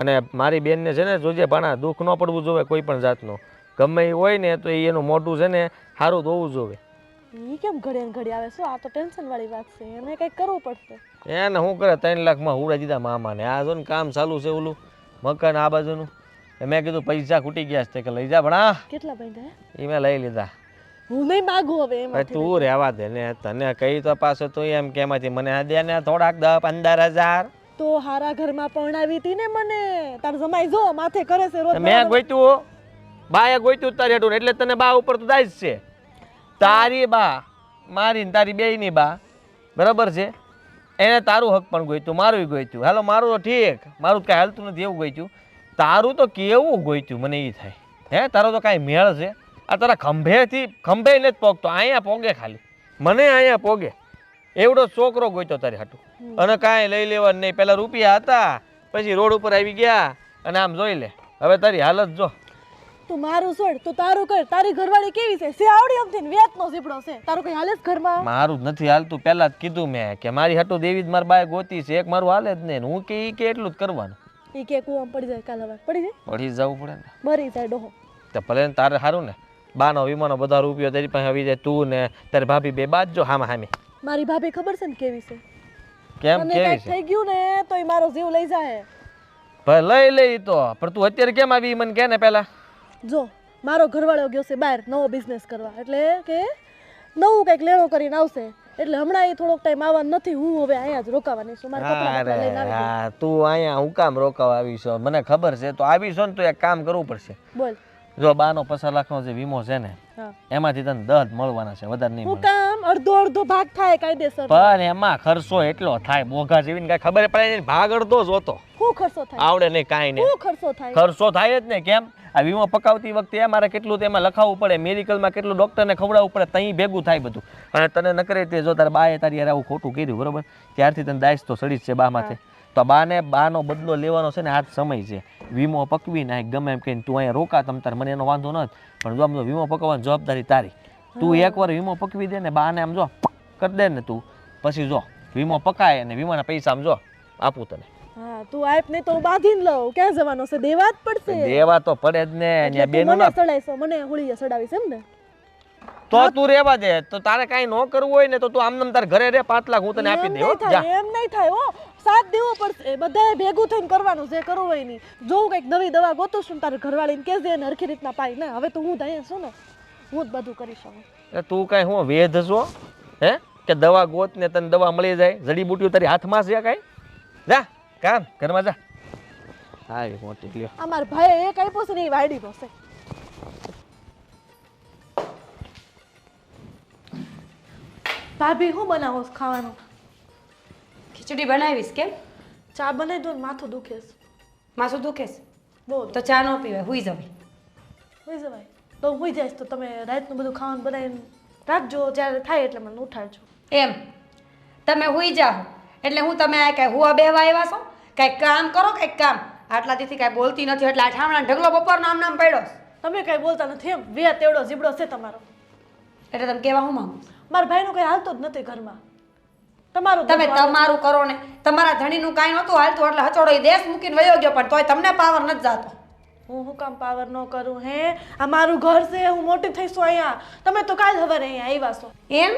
અને મારી બેનને છે ને જોજે ભાણા દુઃખ ન પડવું જોવે કોઈ પણ જાતનું, ગમે એ હોય ને તો એનું મોઢું છે ને સારું ધોવું જોવે. ઈ કેમ ઘડીએ ને ઘડી આવે છે? આ તો ટેન્શન વાળી વાત છે, એને કંઈક કરવું પડશે. એને શું કરે 3 લાખમાં હુડા દીધા મામાને. આ જો ને કામ ચાલુ છે ઓલું મકાન આ બાજુનું. મેં કીધું પૈસા ખૂટી ગયા છે કે લઈ જા ભણા. કેટલા પૈસા? એ મેં લઈ લીધા. હું નહીં માગું હવે એમાં. તું રહેવા દે ને, તને કહી તો પાછો તું એમ કેમાંથી મને દે ને થોડાક 10-15 હજાર. તો હારા ઘરમાં પરણાવી હતી ને મને. તાર જમાઈ જો માથે કરે છે રોજ. મેં ગોઈતું બાએ ગોઈતું તારી હેઠું, એટલે તને બા ઉપર તો દાય જ છે. તારી બા મારી ને તારી બેયની બા બરાબર છે, એને તારું હક પણ ગોઈતું, મારું ગોઈતું. હાલો મારું તો ઠીક, મારું તો કાંઈ હાલતું નથી એવું ગોઈતું. તારું તો કેવું ગોઈતું મને એ થાય. હે તારો તો કાંઈ મેળ છે? આ તારા ખંભે નથી પોગતો, અહીંયા પોગે ખાલી, મને અહીંયા પોગે એવડો છોકરો ગોઈતો તારી હાટું. અને કાંઈ લઈ લેવાનું નહીં. પેલા રૂપિયા હતા, પછી રોડ ઉપર આવી ગયા, અને આમ જોઈ લે હવે તારી હાલત જો. તું મારું છોડ, તું તારું કર. તારી ઘરવાળી કેવી છે? સે આવડી અમથી વેતનો ઝીપડો છે. તારું કઈ હાલે જ ઘરમાં? મારું જ નથી હાલતું. પહેલા જ કીધું મેં કે મારી હાટું દેવી જ મારી બાએ ગોતી છે, એક મારું હાલે જ નહીં. હું કે ઈ કે એટલું જ કરવાનું. ઈ કે કુવામાં પડી જાય, કાલ હવે પડી જાય, પડી જવું પડે ને. મરી જાય ડોહો. તો ભલે ને તારે સારું ને, બાનો વીમાનો બધા રૂપિયો તારી પાસે આવી જાય, તું ને તારી ભાભી બે બાજજો હામાં હામી. મારી ભાભી ખબર છે ને કેવી છે? કેમ મને કેવી કાંઈક છે? થઈ ગયું ને તો ઈ મારો જીવ લઈ જાય. ભાઈ લઈ તો, પણ તું અત્યારે કેમ આવી મને કે ને પહેલા. જો મારો ઘરવાળો ગયો છે બહાર નવો બિઝનેસ કરવા, એટલે કે નવું કંઈક લેણો કરીને આવશે, એટલે હમણાં એ થોડોક ટાઈમ આવવાનું નથી. હું હવે અહીંયા જ રોકાવાની છું. મારા કપડાં બપડા લઈને આવી ગઈ. હા તું અહીંયા હું કામ રોકાવા આવી છો? મને ખબર છે તો આવી છો ને, તો એક કામ કરવું પડશે. બોલ. જો બાનો 50 લાખનો જે વીમો છે ને, હા. એમાંથી તને 10 મળવાના છે, વધારે નહીં હું મળે. કામ અડધો ભાગ થાય કાયદેસર. પણ એમાં ખર્ચો એટલો થાય, બોઘા જેવીને કાંઈ ખબર પડે નહીં. ભાગ અડધો જ હોતો, શું ખર્ચો થાય? આવડે નહીં કાંઈ નહીં. શું ખર્ચો થાય? ખર્ચો થાય જ ને. કેમ? આ વીમો પકાવતી વખતે મારે કેટલું તેમાં લખાવવું પડે, મેડિકલમાં કેટલું ડૉક્ટરને ખવડાવવું પડે, ત્યાં ભેગું થાય બધું. અને તને નકરે તે જો તારા બાએ તારી યાર આવું ખોટું કર્યું બરોબર, ત્યારથી તને દાયસ તો સડી જ છે બા માથે. તો બાનો બદલો લેવાનો છે ને આ જ સમય છે. વીમો પકવી નાખ ગમે એમ કહીને, તું અહીંયા રોકા તમ તાર, મને એનો વાંધો નથી. પણ જો આમ તો વીમો પકવવાની જવાબદારી તારી. તું એકવાર વીમો પકવી દે ને, બાને આમ જો કરી દે ને તું, પછી જો વીમો પકાય અને વીમાના પૈસા આમ જો આપું તને. હા તું આપ નહીં તો હું બાંધીને લઉં. ક્યાં જવાનો છે? દેવા જ પડશે. દેવા તો પડે જ ને. એટલે તું મને સડાઈશો, મને હોળીએ સડાવીશ એમ ને? તો તું રહેવા દે. તો તારે કાંઈ ન કરવું હોય ને તો તું આમ તાર ઘરે રે, 5 લાખ હું તને આપી એમ દે. હો નહીં જા. થાય, એમ નહીં થાય. હો સાથ દેવો પડશે. બધાએ ભેગું થઈને કરવાનું છે, કરવું હોય નહીં. જો કંઈક નવી દવા ગોતું છું તારે ઘરવાળીને કહેજે એને હરખી રીતના પાઈ. ના હવે તો હું અહીંયા છું ને, હું જ બધું કરી શકું. એટલે તું કાંઈ હું વેધ છો હે કે દવા ગોત ને તને દવા મળી જાય? જડીબુટીઓ તારી હાથમાં છે કાંઈ? જા કામ ઘરમાં જા. હા એ મોટી લ્યો. આ મારા ભાઈએ એક આપ્યો છે ને એ વાયડી છે. ભાભી શું બનાવો છો ખાવાનું? ખીચડી બનાવીશ. કેમ? ચા બનાવી દો ને, માથું દુખે છે. માથું દુખે છે બહુ તો ચા ન પીવાય, હુઈ જવાય. હોઈ જવાય તો હું હોઈ જઈશ. તો તમે રાતનું બધું ખાવાનું બનાવીને રાખજો, જ્યારે થાય એટલે મને ઉઠાડજો. એમ તમે હુઈ જાઓ એટલે હું તમે આ કાંઈ હુવા બેહવા આવ્યા છો? કાંઈક કામ કરો, કાંઈક કામ. આટલા દીથી કાંઈ બોલતી નથી એટલે આ ઠામણા ઢગલો બપોરનો આમ નામ પડ્યો. તમે કાંઈ બોલતા નથી એમ? વેત એવડો જીબડો છે તમારો. એટલે તમે કહેવા હું માંગો? મારા ભાઈનું કંઈ હાલતું જ નથી ઘરમાં. તમારું તમે તમારું કરો ને. તમારા ધણીનું કાંઈ નહોતું હાલતું એટલે હચોડો એ દેશ મૂકીને વયો ગયો, પણ તોય તમને પાવર નથી જાતો. હું શું કામ પાવર ન કરું? હે આ મારું ઘર છે, હું મોટી થઈશું અહીંયા. તમે તો કાલ સવારે અહીંયા આવ્યા છો. એમ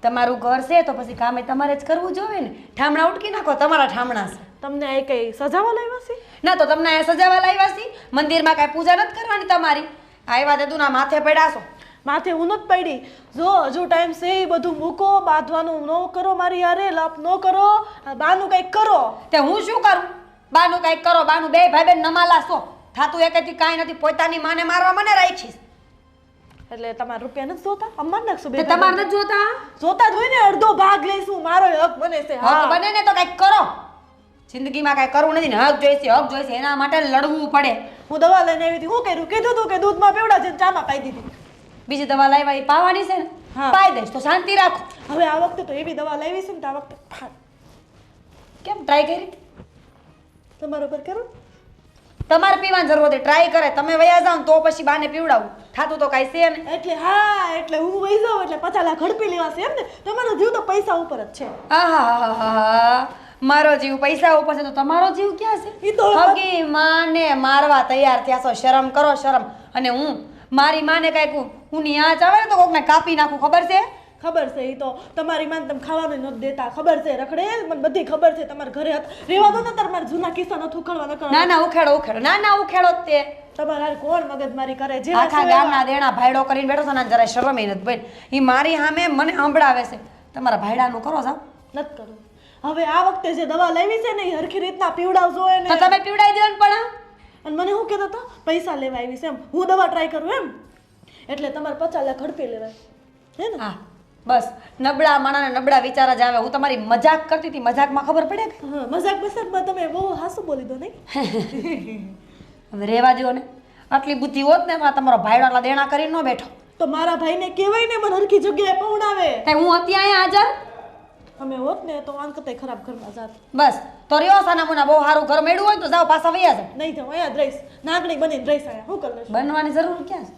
તમારું ઘર છે તો પછી કામે તમારે જ કરવું જોઈએ ને. ઠામણા ઉટકી નાખો, તમારા ઠામણા છે. તમને આ કઈ સજાવા લાવ્યા છે? ના તો તમને અહીંયા સજાવા લાવ્યા છે? મંદિરમાં કાંઈ પૂજા નથી કરવાની તમારી? આવ્યા તે તું ના માથે પડ્યા છો. માથે હું નથી પડી. જો હજુ ટાઈમ છે એ બધું મૂકો, બાંધવાનું ન કરો, મારી યારે લપ ન કરો, આ બાનું કંઈક કરો. તે હું શું કરું? બાનું કાંઈક કરો, બાનું બે ભાઈ બેન નમાલા છો. થાતું એકેથી કાંઈ નથી, પોતાની માને મારવા મને રાખીશ. એટલે તમારા રૂપિયા નથી જોતા? અમાર નાખશું તે બે તમારે નથી જોતા? જોતા જ હોય ને, અડધો ભાગ લઈશું, મારો હક બને છે. હક બને ને તો કાંઈક કરો. જિંદગીમાં કાંઈ કરવું નથી ને હક જોઈશે એના માટે લડવું પડે. હું દવા લઈને આવી હતી, હું કર્યું? કીધું તું કે દૂધમાં પીવડા છે, ચામાં પાઈ દીધી. બીજી દવા લાવ્યા એ પાવાની છે ને? હા. પાઈ દઈશ તો શાંતિ રાખો. હવે આ વખતે તો એવી દવા લાવી છે ને, તો આ વખતે કેમ ટ્રાય કરી? તમારા પર કરો. તમારે પીવાની જરૂર હતી, ટ્રાય કરે. તમે વયા જાઓ ને તો પછી બાને પીવડાવું. થાતું તો કાંઈ છે ને. એટલે હા, એટલે હું વહી જાઉં એટલે 50 લાખ ઝડપી લેવા છે એમ ને? તમારો જીવ તો પૈસા ઉપર જ છે. આહાહાહા. મારો જીવ પૈસા ઉપર છે તો તમારો જીવ ક્યાં છે? ઈ તો હગી માને મારવા તૈયાર થયા છો. શરમ કરો, શરમ. અને હું મારી માને કાંઈક હું ની આંચ આવે ને તો કોકને કાપી નાખું, ખબર છે? ખબર છે. ઈ તો તમારી માન તમે ખાવાનું નથી દેતા, ખબર છે. રખડેલ મને બધી ખબર છે. તમારા ઘરે રેવા દો ને, તમારા જૂના કિસ્સા નથી ઉખડવા ન કરો. ના ના ઉખેડો. ના ના ઉખેડો જ તે. તમારા હારે કોણ મગજમારી કરે? જે આખા ગામના દેણા ભાઈડો કરીને બેઠો છો ને જરા શરમ ય નથી ભાઈ. ઈ મારી સામે મને સંભળાવે છે. તમારા ભાઈડાનું કરો જાવ. નથી કરવું. હવે આ વખતે જે દવા લેવી છે ને એ હરખી રીતના પીવડાવજો એને. તો તમે પીવડાવી દો ને પણ. અને મને શું કહેતો હતો? પૈસા લેવા આવી છે એમ, હું દવા ટ્રાય કરું એમ. એટલે તમારે 50 લાખ ઝડપી લેવાય હે ને? હા બસ નબળા માણાને નબળા વિચાર જ આવે. હું તમારી મજાક કરતી હતી, મજાકમાં ખબર પડે કે? હા, મજાકમાં તમે બહુ હાસુ બોલી દો નહીં? હવે રહેવા દો ને. આટલી બુદ્ધિ હોત ને તો તમારો ભાઈડો આટલા દેણા કરીને ન બેઠો. તો મારા ભાઈને કહેવાય ને મને હરખી જગ્યાએ પહોંચાવે. તે હું હતી અહીંયા હાજર. અમે હોત ને તો આન કરતા ખરાબ ઘરમાં જાત. બસ તો રહ્યો સાના મુના બહુ સારું ઘર મેળવું હોય તો જાઓ પાછા વયા જાઓ. નહીં તો અહીંયા જ રહીશ, નાગણી બનીને રહીશ. અહીંયા શું કરી લઈશ? બનવાની જરૂર ક્યાં છે?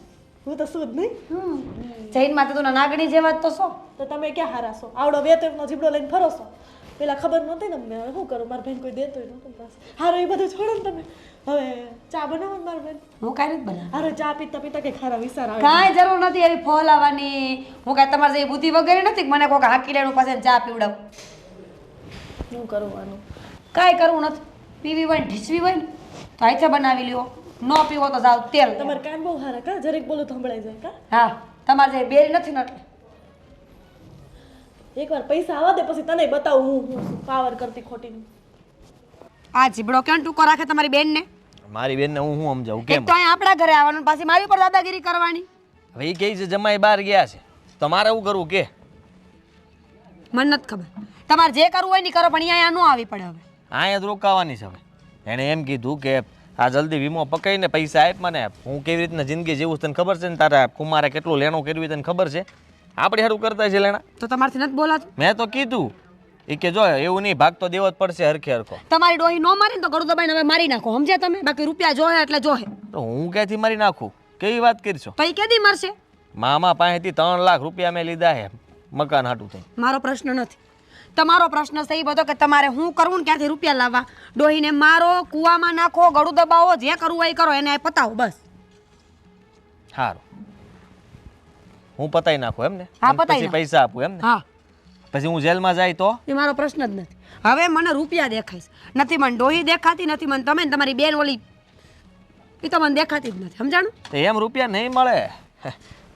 હું તો શું જ નહીં. જૈન માં તો નાગણી જેવા જ તો છો. તો તમે ક્યાં હારા છો? આવડો વેતનનો જીબડો લઈને ફરો છો. પેલા ખબર નહોતી ને અમને. હવે શું કરું? મારા ભાઈને કોઈ દેતોય નહોતું પાસે. હારો એ બધું છોડો ને તમે. હવે ચા બનાવો ને મારા ભાઈ. હું કાંઈ નથી બનાવ. હારો ચા પીતા પીતા કે ખારા વિચાર આવે. કાંઈ જરૂર નથી એવી ફોલાવાની. હું કાંઈ તમારે જેવી બુદ્ધિ વગેરે નથી કે મને કોઈક હાકી લેવાનું પાસે ચા પીવડાવું. શું કરવાનું? કાંઈ કરવું નથી. પીવી હોય ને ઢીસવી હોય ને તો હાથે બનાવી લ્યો. ન પીવો તો જાવ તેલ. તમારે કાન બહુ હારા કા? જરીક બોલું તો સંભળાઈ જાય કા? હા તમારે જે બેરી નથી ને એટલે. એકવાર પૈસા આવવા દે પછી તને બતાવું હું પાવર કરતી ખોટીનું. આ જીબડો કેમ ટૂંકો રાખે તમારી બેનને? મારી બેનને હું સમજાવું એક કેમ? તો અહીંયા આપણા ઘરે આવવાનું પાછી મારી ઉપર દાદાગીરી કરવાની. હવે એ કહે છે જમાઈ બહાર ગયા છે, તમારે એવું કરવું કે? મને નથી ખબર. તમારે જે કરવું હોય ને કરો, પણ અહીંયા ન આવી પડે. હવે અહીંયા જ રોકાવાની છે. હવે એણે એમ કીધું કે આ જલ્દી વીમો પકાઈને પૈસા આપ મને. હું કેવી રીતના જિંદગી જીવું તને ખબર છે ને? તારા કુમારે કેટલું લેણું કર્યું તને ખબર છે? આપણે સારું કરતા છે લેણા. તો તમારથી નથી બોલાતું? મેં તો કીધું એ કે જો એવું નહીં, ભાગ તો દેવો જ પડશે હરખે હરખો. તમારી ડોહી ન મારી ને તો ગળું દબાઈને હવે મારી નાખો, સમજ્યા તમે? બાકી રૂપિયા જોહે એટલે જોહે. તો હું ક્યાંથી મારી નાખું? કેવી વાત કરશો? તો એ કેદી મરશે? મામા પાસેથી 3 લાખ રૂપિયા મેં લીધા છે મકાન હાટું થઈ. મારો પ્રશ્ન નથી. તમારો પ્રશ્ન છે એ બધો કે તમારે શું કરવું ને ક્યાંથી રૂપિયા લાવવા. ડોહીને મારો, કૂવામાં નાખો, ગળું દબાવો, જે કરવું હોય એ કરો, એને પતાવો બસ. સારું, હું પતાઈ નાખું એમ ને? હા, અને પતાઈ પછી નાખો. પૈસા આપું એમ ને? હા પછી હું જેલમાં જાય તો? એ મારો પ્રશ્ન જ નથી. હવે મને રૂપિયા દેખાઈશ. નથી મને ડોહી દેખાતી, નથી મને તમે ને તમારી બેન ઓલી એ તો મને દેખાતી જ નથી, સમજાણું? તો એમ રૂપિયા નહીં મળે.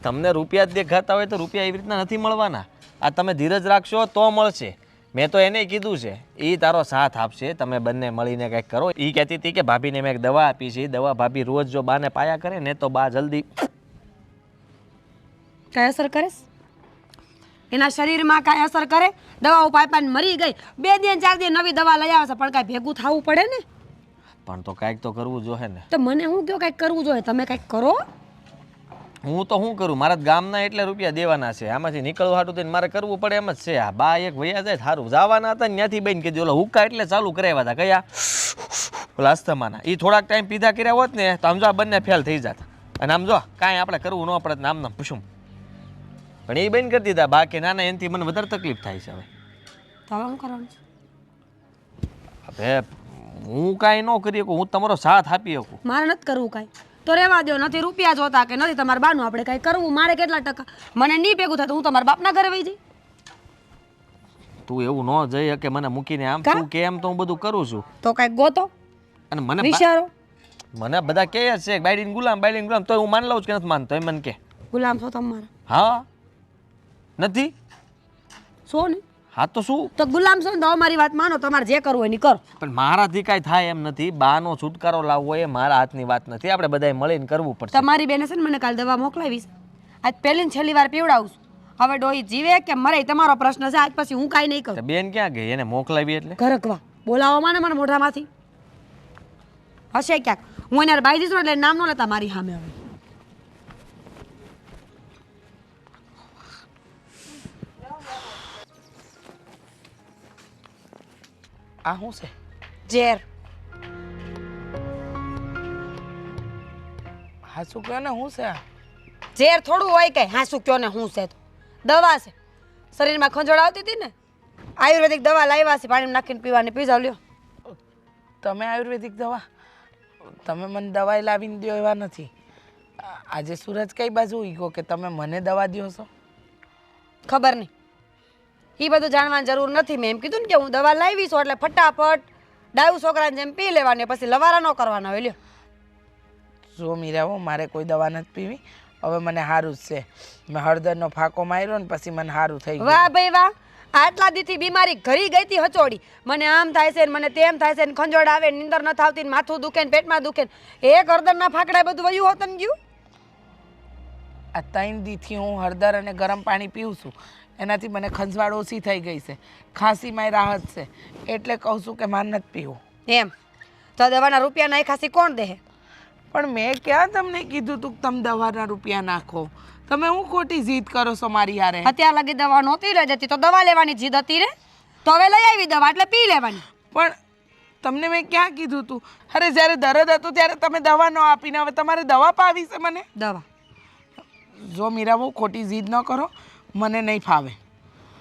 તમને રૂપિયા જ દેખાતા હોય તો રૂપિયા એવી રીતના નથી મળવાના. આ તમે ધીરજ રાખશો તો મળશે. મેં તો એને કીધું છે એ તારો સાથ આપશે, તમે બંને મળીને કંઈક કરો. એ કહેતી હતી કે ભાભીને મેં એક દવા આપી છે, એ દવા ભાભી રોજ જો બાને પાયા કરે ને તો બા જલ્દી કાંઈ અસર કરે? એના શરીરમાં કાંઈ અસર કરે? દવાઓ પાઇપાને મરી ગઈ, 2 દિન 4 દિન નવી દવા લઈ આવે છે, પણ કાંઈ ભેગું થવું પડે ને. પણ તો કાંઈક તો કરવું જોઈએ ને. તો મને હું કયો કાંઈક કરવું જોઈએ, તમે કાંઈક કરો. હું તો શું કરું? મારા ગામના એટલે રૂપિયા દેવાના છે, આમાંથી નીકળવા હાટું થઈને મારે કરવું પડે એમ જ છે. આ બા એક વયા જાય સારું. જવાના હતા ને ત્યાંથી બેન કીધું ઓલા હુક્કા એટલે ચાલુ કરાવ્યા હતા. કયા? ઓલા અસ્થમાના. એ થોડાક ટાઈમ પીધા કર્યા હોત ને તો આમ જો બંને ફેલ થઈ જતા. અને આમ જો કાંઈ આપણે કરવું ન પડે, આમ નામ પૂછું. પણ એ બેન કરી દીધા. બાકી નાના એનાથી મને વધારે તકલીફ થાય છે. હવે તો હવે શું કરવાનું છે? હવે હું કાંઈ ન કરી શકું, હું તમારો સાથ આપી શકું. મારે નથી કરવું કાંઈ. તો રહેવા દો. નથી રૂપિયા જોતા કે નથી તમારા બાનું આપણે કાંઈ કરવું. મારે કેટલા ટકા મને નહીં ભેગું થાય તો હું તમારા બાપના ઘરે વહી જઈ. તું એવું ન જઈ શકે મને મૂકીને આમ કા? તું કેમ તો હું બધું કરું છું તો કાંઈક ગોતો અને મને વિચારો મને બધા કહે જ છે બાયડીન ગુલામ તો હું માની લઉં છું કે નથી માનતો એમ મને કે ગુલામ છો તમારા હા નથી છો ને હા તો શું તો ગુલામ છો ને તો અમારી વાત માનો તમારે જે કરવું હોય એની કરો પણ મારાથી કાંઈ થાય એમ નથી બાનો છુટકારો લાવવો એ મારા હાથની વાત નથી આપણે બધાએ મળીને કરવું પડશે તમારી બેને છે ને મને કાલ દવા મોકલાવીશ આજ પહેલી ને છેલ્લી વાર પીવડાવું છું હવે ડોહી જીવે કે મરે એ તમારો પ્રશ્ન છે આજ પછી હું કાંઈ નહીં તો કરું બેન ક્યાં ગઈ એને મોકલાવી એટલે ઘરકવા બોલાવો માને મને મોઢામાંથી હશે ક્યાંક હું એને બાઈ દઈશું એટલે નામ ન લેતા મારી સામે હવે આ શું છે? ઝેર હા શું કહો ને શું છે આ? ઝેર થોડું હોય કે હા શું કયો ને હું છે તો દવા છે શરીરમાં ખંજોળ આવતી હતી ને આયુર્વેદિક દવા લાવ્યા છે પાણીમાં નાખીને પીવાની પી જાવ લ્યો તમે આયુર્વેદિક દવા તમે મને દવાઈ લાવીને દો એવા નથી. આજે સૂરજ કઈ બાજુ ઊગ્યો કે તમે મને દવા દો છો? ખબર નહીં એ બધું જાણવાની જરૂર નથી મેં એમ કીધું ને કે હું દવા લાવી છું એટલે ફટાફટ ડાયું છોકરાને જેમ પી લેવાની પછી લવારા ન કરવાના હોય લ્યો જો મીરાવો મારે કોઈ દવા નથી પીવી હવે મને સારું જ છે. મેં હળદરનો ફાંકો માર્યો ને પછી મને સારું થઈ ગયું. વાહ ભાઈ વાહ આટલા દીથી બીમારી ઘરી ગઈ હતી હચોડી મને આમ થાય છે ને મને તેમ થાય છે ને ખંજોળ આવે ને નીંદર ન થાવતી ને માથું દુખે ને પેટમાં દુખે ને એક હળદરના ફાકડા બધું વયું હોત ને ગયું આ 3 દીથી હું હળદર અને ગરમ પાણી પીઉં છું એનાથી મને ખંજવાળ ઓછી થઈ ગઈ છે ખાંસીમાં રાહત છે એટલે કહું છું કે મારે નથી પીવું. એમ તો દવાના રૂપિયા નાઈ ખાસી કોણ દે પણ મેં ક્યાં તમને કીધું તું કે તમે દવાના રૂપિયા નાખો? તમે હું ખોટી જીદ કરો છો મારી હારે? અત્યાર લગી દવા નહોતી લઈ જતી તો દવા લેવાની જીદ હતી રે તો હવે લઈ આવી દવા એટલે પી લેવાની પણ તમને મેં ક્યાં કીધું તું? અરે જ્યારે દર્દ હતું ત્યારે તમે દવા ન આપીને હવે તમારે દવા પાવી છે મને? દવા જો મીરા બહુ ખોટી જીદ ન કરો મને નહીં ફાવે.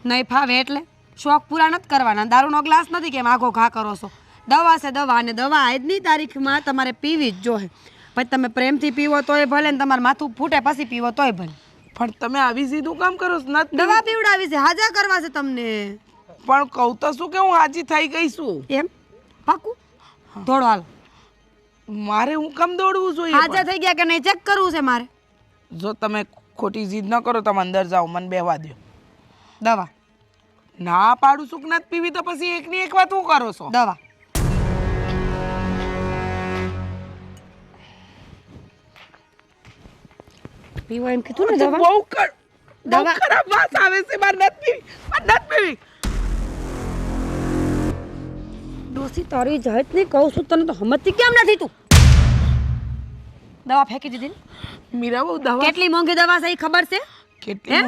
નહીં ફાવે એટલે શોખ પૂરા નથી કરવાના દારૂનો ગ્લાસ નથી કેમ આખો ઘા કરો છો દવા છે દવા અને દવા આજની તારીખમાં તમારે પીવી જ જોઈએ પછી તમે પ્રેમથી પીવો તોય ભલે ને તમારું માથું ફૂટે પછી પીવો તોય ભલે પણ તમે આવી જીદ હું કામ કરો છો? નથી દવા પીવડાવી છે હાજા કરવા છે તમને પણ કહું તો શું કે હું હાજી થઈ ગઈ છું. એમ પાકું થોડો હાલ મારે હું કામ દોડવું જોઈએ? હાજા થઈ ગયા કે નહીં ચેક કરવું છે મારે જો તમે ખોટી જીદ ન કરો તમે અંદર જાઓ મને બેહવા દો. દવા ના પાડું છું કે નથી પીવી તો પછી એકની એક વાત હું કરો છો? દવા પીવો એમ કીધું ને દવા બહુ ખરાબ વાત આવે છે મારે નથી પીવી મારે નથી પીવી. ડોસી તારી જાત નહીં કહું છું તને તો સમજતી કેમ નથી તું દવા ફેંકી દીધી ને મીરા બહુ દવા કેટલી મોંઘી દવા છે એ ખબર છે કેટલી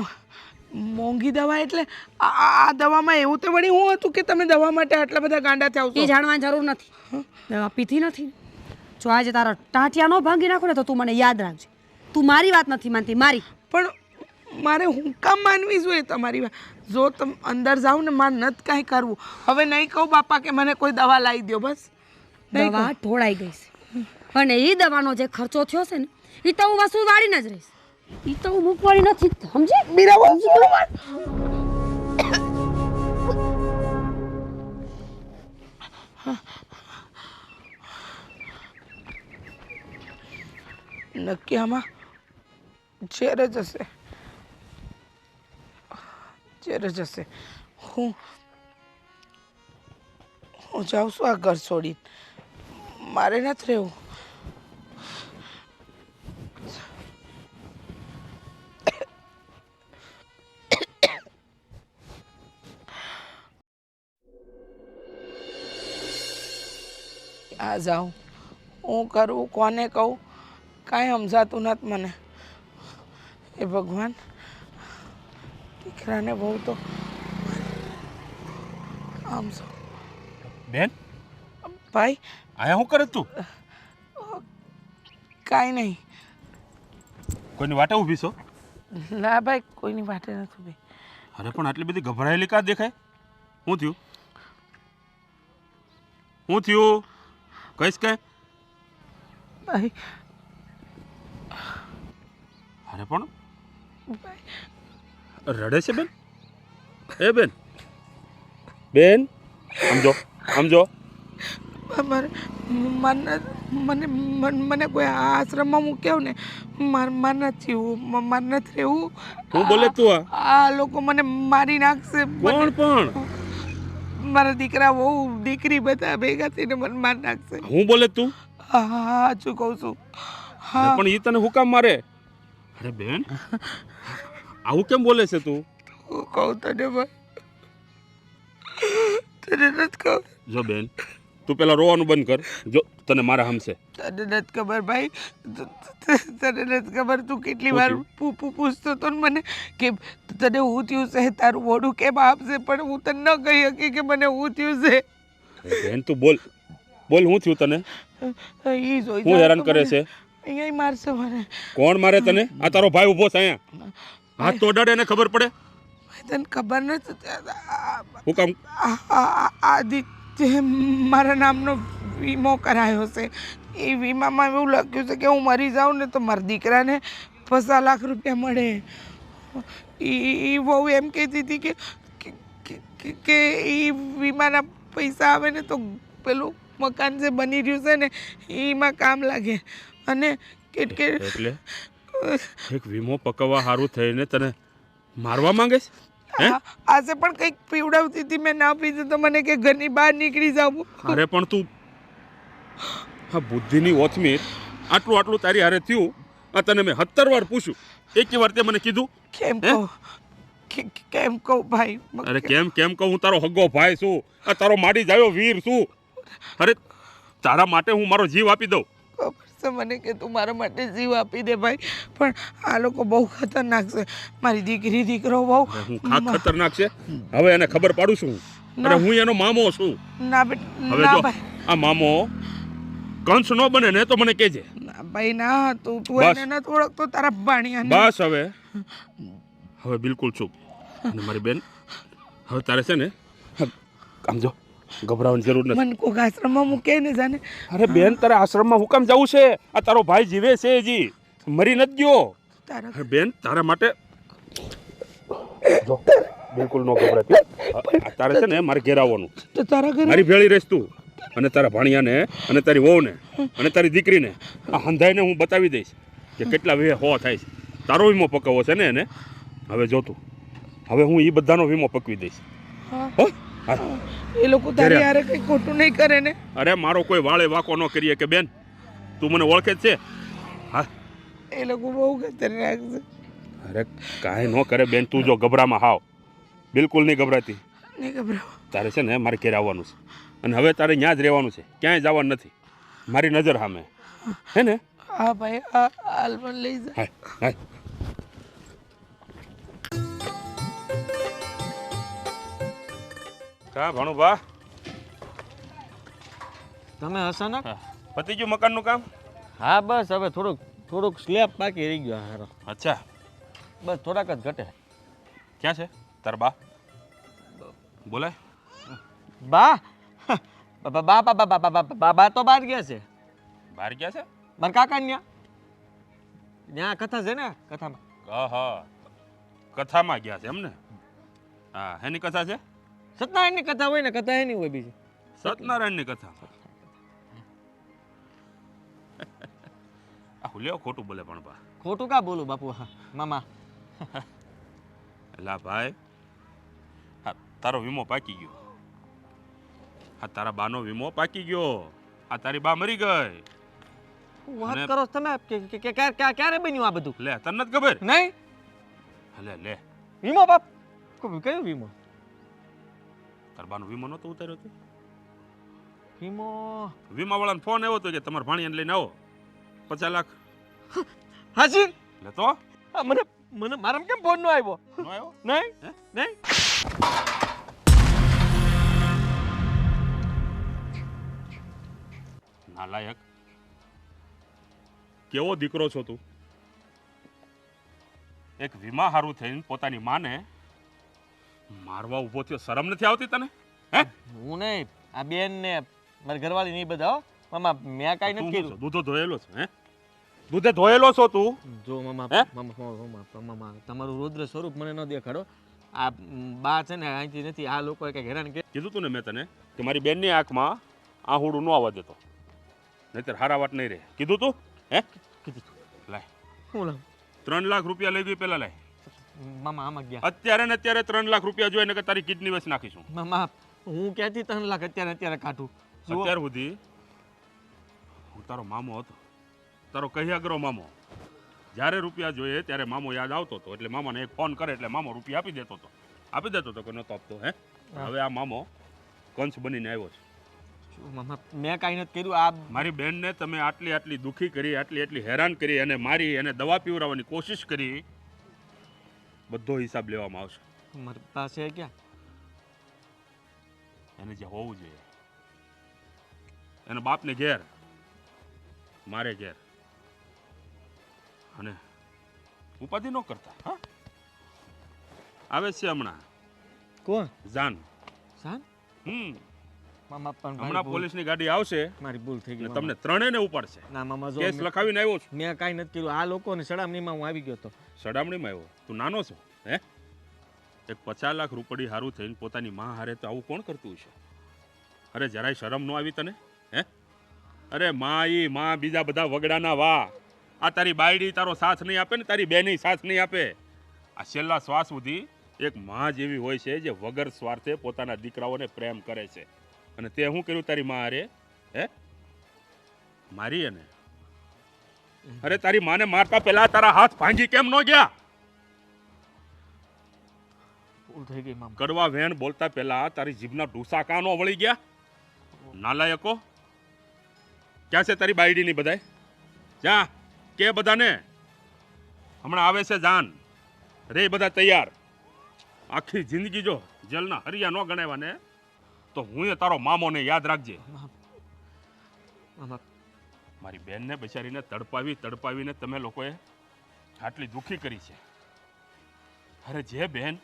મોંઘી દવા એટલે આ દવામાં એવું તો વળી હું હતું કે તમે દવા માટે આટલા બધા ગાંડા થાવ એ છો? જાણવાની જરૂર નથી દવા પીધી નથી જો આજે તારા ટાંટિયા નો ભાંગી નાખો ને તો તું મને યાદ રાખજે તું મારી વાત નથી માનતી મારી પણ મારે હું કામ માનવી જોઈએ તમારી વાત? જો તમે અંદર જાઓ ને મારે નથી કાંઈ કરવું. હવે નહીં કહું બાપા કે મને કોઈ દવા લાવી દો બસ. નહીં દવા ઢોળાઈ ગઈ છે અને એ દવાનો જે ખર્ચો થયો છે ને એ તો હું વસૂલ વાળીને જ રહીશ એ તો હું મૂકવાળી નથી સમજે મીરા બહુ છોડો વાત. નક્કી આમાં ઝેર જ હશે ઝેર જ હશે. હું જાઉં છું આ ઘર છોડીને મારે નથી રહેવું. આ જાઉં હું કરું કોને કહું કાંઈ સમજાતું નથી મને. એ ભગવાન દીકરાને બહુ તો આમ છો બેન ભાઈ. આયા શું કરે તું? કાંઈ નહીં. કોઈની વાટે ઊભી છો? ના ભાઈ કોઈની વાટે નથી ભાઈ. અરે પણ આટલી બધી ગભરાયેલી કા દેખાય? શું થયું? શું થયું? કહીશ કે? ભાઈ અરે પણ ભાઈ રડે છે બેન? એ બેન બેન સમજો સમજો મારે મને મને કોઈ આશ્રમમાં મૂક્યો ને માર નથી રહેવું. હું બોલે તું આ લોકો મને મારી નાખશે. કોણ પણ મારા દીકરા બહુ દીકરી બધા ભેગા થઈને મને મારી નાખશે. હું બોલે તું હા શું કહું છું. હા પણ એ તને હુકામ મારે? અરે બેન આવું કેમ બોલે છે તું? હું કહું તને ભાઈ, તને નથી ખબર. જો બેન તું પેલા રોવાનું બંધ કર. જો તને મારા હમશે તને નથી ખબર ભાઈ, તને નથી ખબર. તું કેટલી વાર પૂછતો હતો ને મને કે તને હું થયું છે, તારું મોઢું કેમ આપશે, પણ હું તને ન કહી શકી કે મને હું થયું છે. બેન તું બોલ બોલ હું થયું તને? ઈ જોઈ હું હેરાન કરે છે? અહીંયા મારશે મને. કોણ મારે તને? આ તારો ભાઈ ઊભો છે અહીંયા, હાથ તો અડાડે એને ખબર પડે. તને ખબર નથી હું કામ? આદિત્ય મારા નામનો વીમો કરાયો છે. એ વીમામાં એવું લખ્યું છે કે હું મરી જાઉં ને તો મારા દીકરાને 50 લાખ રૂપિયા મળે. એ બહુ એમ કહેતી હતી કે એ વીમાના પૈસા આવે ને તો પેલું મકાન જે બની રહ્યું છે ને એમાં કામ લાગે. અને એટલે એક વીમો પકવવા સારું થઈને તને મારવા માંગે છે? આજે પણ કંઈક પીવડાવતી હતી, મેં ના પીધું તો મને કે ઘરની બહાર નીકળી જાવ. અરે પણ તું આ બુદ્ધિની ઓથમીર આટલું આટલું તારી હારે થયું. આ તને મેં 17 વાર પૂછ્યું, એક વાર તે મને કીધું કેમ કહું કેમ કહું ભાઈ? અરે કેમ કેમ કહું? હું તારો હગ્ગો ભાઈ છું, આ તારો માડી જાયો વીર છું. અરે તારા માટે હું મારો જીવ આપી દઉં. ખબર છે મને કે તું મારા માટે જીવ આપી દે ભાઈ, પણ આ લોકો બહુ ખતરનાક છે. મારી દીકરી દીકરો બહુ હું ખતરનાક છે. હવે એને ખબર પાડું છું. અરે હું એનો મામો છું. ના હવે ના જો ભાઈ, આ મામો કંસ ન બને ને તો મને કહેજે. ના ભાઈ ના, તું બસ. એને નથી ઓળખતો તારા ભાણિયાને. બસ હવે બિલકુલ ચૂપ. અને મારી બેન હવે તારે છે ને આમ જો ગભરાવાની જરૂર નથી. મને કોક આશ્રમમાં મૂકે ને જાને. અરે બેન તારે આશ્રમમાં હું કામ જવું છે? આ તારો ભાઈ જીવે છે, હજી મરી નથી ગયો. તારા અરે બેન તારા માટે જો બિલકુલ ન ગભરાતી. તારે છે ને મારે ઘેર આવવાનું. તો તારા ઘરે મારી ભેળી રહીશ તું, અને તારા ભાણિયાને અને તારી વહુને અને તારી દીકરીને આ હંધાઈને હું બતાવી દઈશ કે કેટલા વે હો થાય છે. તારો વીમો પકવવો છે ને એને. હવે જો તું હવે હું એ બધાનો વીમો પકવી દઈશ. હા. હો હા. એ લોકો તારી યારે કઈ ખોટું નહીં કરે ને? અરે મારો કોઈ વાળે વાંકો ન કરીએ કે બેન તું મને ઓળખે જ છે. હા એ લોકો બહુ ખતરનાક છે. અરે કાંઈ ન કરે બેન, તું જો ગભરામાં હાવ બિલકુલ નહીં ગભરાતી. નહીં ગભરાવો. તારે છે ને મારે ઘેર આવવાનું છે, અને હવે તારે ત્યાં જ રહેવાનું છે, ક્યાંય જવાનું નથી. મારી નજર સામે હે ને? હા ભાઈ, હા હાલ મને લઈ જા. હાય હાય. કા ભણુભા તમે અચાનક? પતી ગયું મકાનનું કામ? હા બસ હવે થોડુંક સ્લેબ બાકી રહી ગયો હારો. અચ્છા, બસ થોડાક જ ઘટે. ક્યાં છે તારા બા? બોલાય. બા બા બા બા બા બા બા બા તો બહાર ગયા છે. બહાર ગયા છે? મારા કાકા ત્યાં કથા છે ને, કથામાં. હા કથામાં ગયા છે એમને? હા એની કથા છે? સત્યનારાયણની કથા હોય ને, કથા એની હોય બીજી. સત્યનારાયણની કથા. આ લેવો ખોટું બોલે પણ બા. ખોટું કા બોલું બાપુ? હા મામા. એલા ભાઈ, હા તારો વીમો પાકી ગયો. હા તારા બાનો વીમો પાકી ગયો. આ તારી બા મરી ગઈ. વાત કરો છો તમે કે ક્યારે બન્યું આ બધું? લે તને નથી ખબર? નહીં. લે વીમો બાપ? કયો વીમો? તારા બાનો વીમો નતો ઉતાર્યો તો? વીમો વીમાવાળાનો ફોન આવ્યો હતો કે તમારા ભાણિયાને લઈને આવો, 50 લાખ. હાજી લે તો મને મારામ કેમ ફોન નો આવ્યો? નો આવ્યો? નહીં હે? નહીં. નાલાયક, કેવો દીકરો છો તું? એક વીમા હારું થઈને પોતાની માને મારવા ઊભો થયો. શરમ નથી આવતી તને? હે? હું નહીં, આ બેન ને મારી ઘરવાળી નહીં બધા હો. મામા મેં કાંઈ તું નથી શું છો? કર્યું. દૂધો ધોયેલો છો? હે? દૂધે ધોયેલો છો તું? જો મામા હે? મામા મામા તમારું રુદ્ર સ્વરૂપ મને ન દેખાડો. આ બા છે ને અહીંથી નથી આ લોકોએ કંઈક હેરાન કરી. કીધું તું ને મેં તને કે મારી બેનની આંખમાં આહુડું ન આવવા દેતો, નહીતર હારા વાત નહીં રહે. કીધું તું હે? કીધું તું. લાય હું લાવ 3 લાખ રૂપિયા લઈ ગઈ પેલા લાય. મામા આમાં ગયા. અત્યારે ને અત્યારે 3 લાખ રૂપિયા જોઈએ ને કે તારી કિડની વેચ નાખીશું. મામા હું ક્યાંથી 3 લાખ અત્યારે કાઢું? જુઓ. અત્યાર સુધી હું તારો મામો હતો, તારો કહિયાગરો મામો. જ્યારે રૂપિયા જોઈએ ત્યારે મામો યાદ આવતો હતો, એટલે મામાને એક ફોન કરે એટલે મામો રૂપિયા આપી દેતો હતો કે નહોતો આપતો. હે હવે આ મામો કંસ બનીને આવ્યો છે. શું મામા મેં કાંઈ નથી કર્યું. આ મારી બેનને તમે આટલી દુઃખી કરી, આટલી હેરાન કરી અને મારી એને દવા પીવડાવવાની કોશિશ કરી, બધો હિસાબ લેવામાં આવશે. મારી પાસે ક્યાં? એને જે હોવું જોઈએ એના બાપને ઘેર, મારે ઘેર. અને ઉપાધિ ન કરતા. હા આવે છે હમણાં કોણ? જાન. સાન? મામા પણ હમણાં પોલીસની ગાડી આવશે મારી ભૂલ થઈ ગઈ. અને તમને ત્રણેયને ઉપાડશે. ના મામા જો કેસ લખાવીને આવ્યો છું. મેં કાંઈ નથી કર્યું. આ લોકોની સડામણીમાં હું આવી ગયો હતો. સડામણીમાં આવ્યો? તું નાનો છો હે? એક 50 લાખ રૂપિયા હારું થઈને પોતાની માં હારે તો આવું કોણ કરતું હશે? અરે જરાય શરમ ન આવી તને? હે અરે માં બીજા બધા વગડાના વાહ. આ તારી બાયડી તારો સાથ નહીં આપે ને તારી બેની સાથ નહીં આપે. આ છેલ્લા શ્વાસ સુધી એક માં જેવી હોય છે જે વગર સ્વાર્થે પોતાના દીકરાઓને પ્રેમ કરે છે. અને તે શું કર્યું તારી માં હારે? હે મારી એને? અરે તારી માને મારતા પહેલા તારા હાથ ભાંગી કેમ ન ગયા? ભૂલ થઈ ગઈ મામા. કડવા વેણ બોલતા પહેલા તારી જીભના ઢૂસા કાં ન વળી ગયા? નાલાયકો ક્યાં છે તારી બાયડીની બધાય? જા કે બધાને હમણાં આવે છે જાન. રે બધા તૈયાર. આખી જિંદગી જો જેલના હરિયા ન ગણાવ્યા ને તો હું એ તારો મામોને યાદ રાખજે. મામા મારી બેનને બચારીને તડપાવીને તમે લોકોએ આટલી દુઃખી કરી છે. અરે જે બેન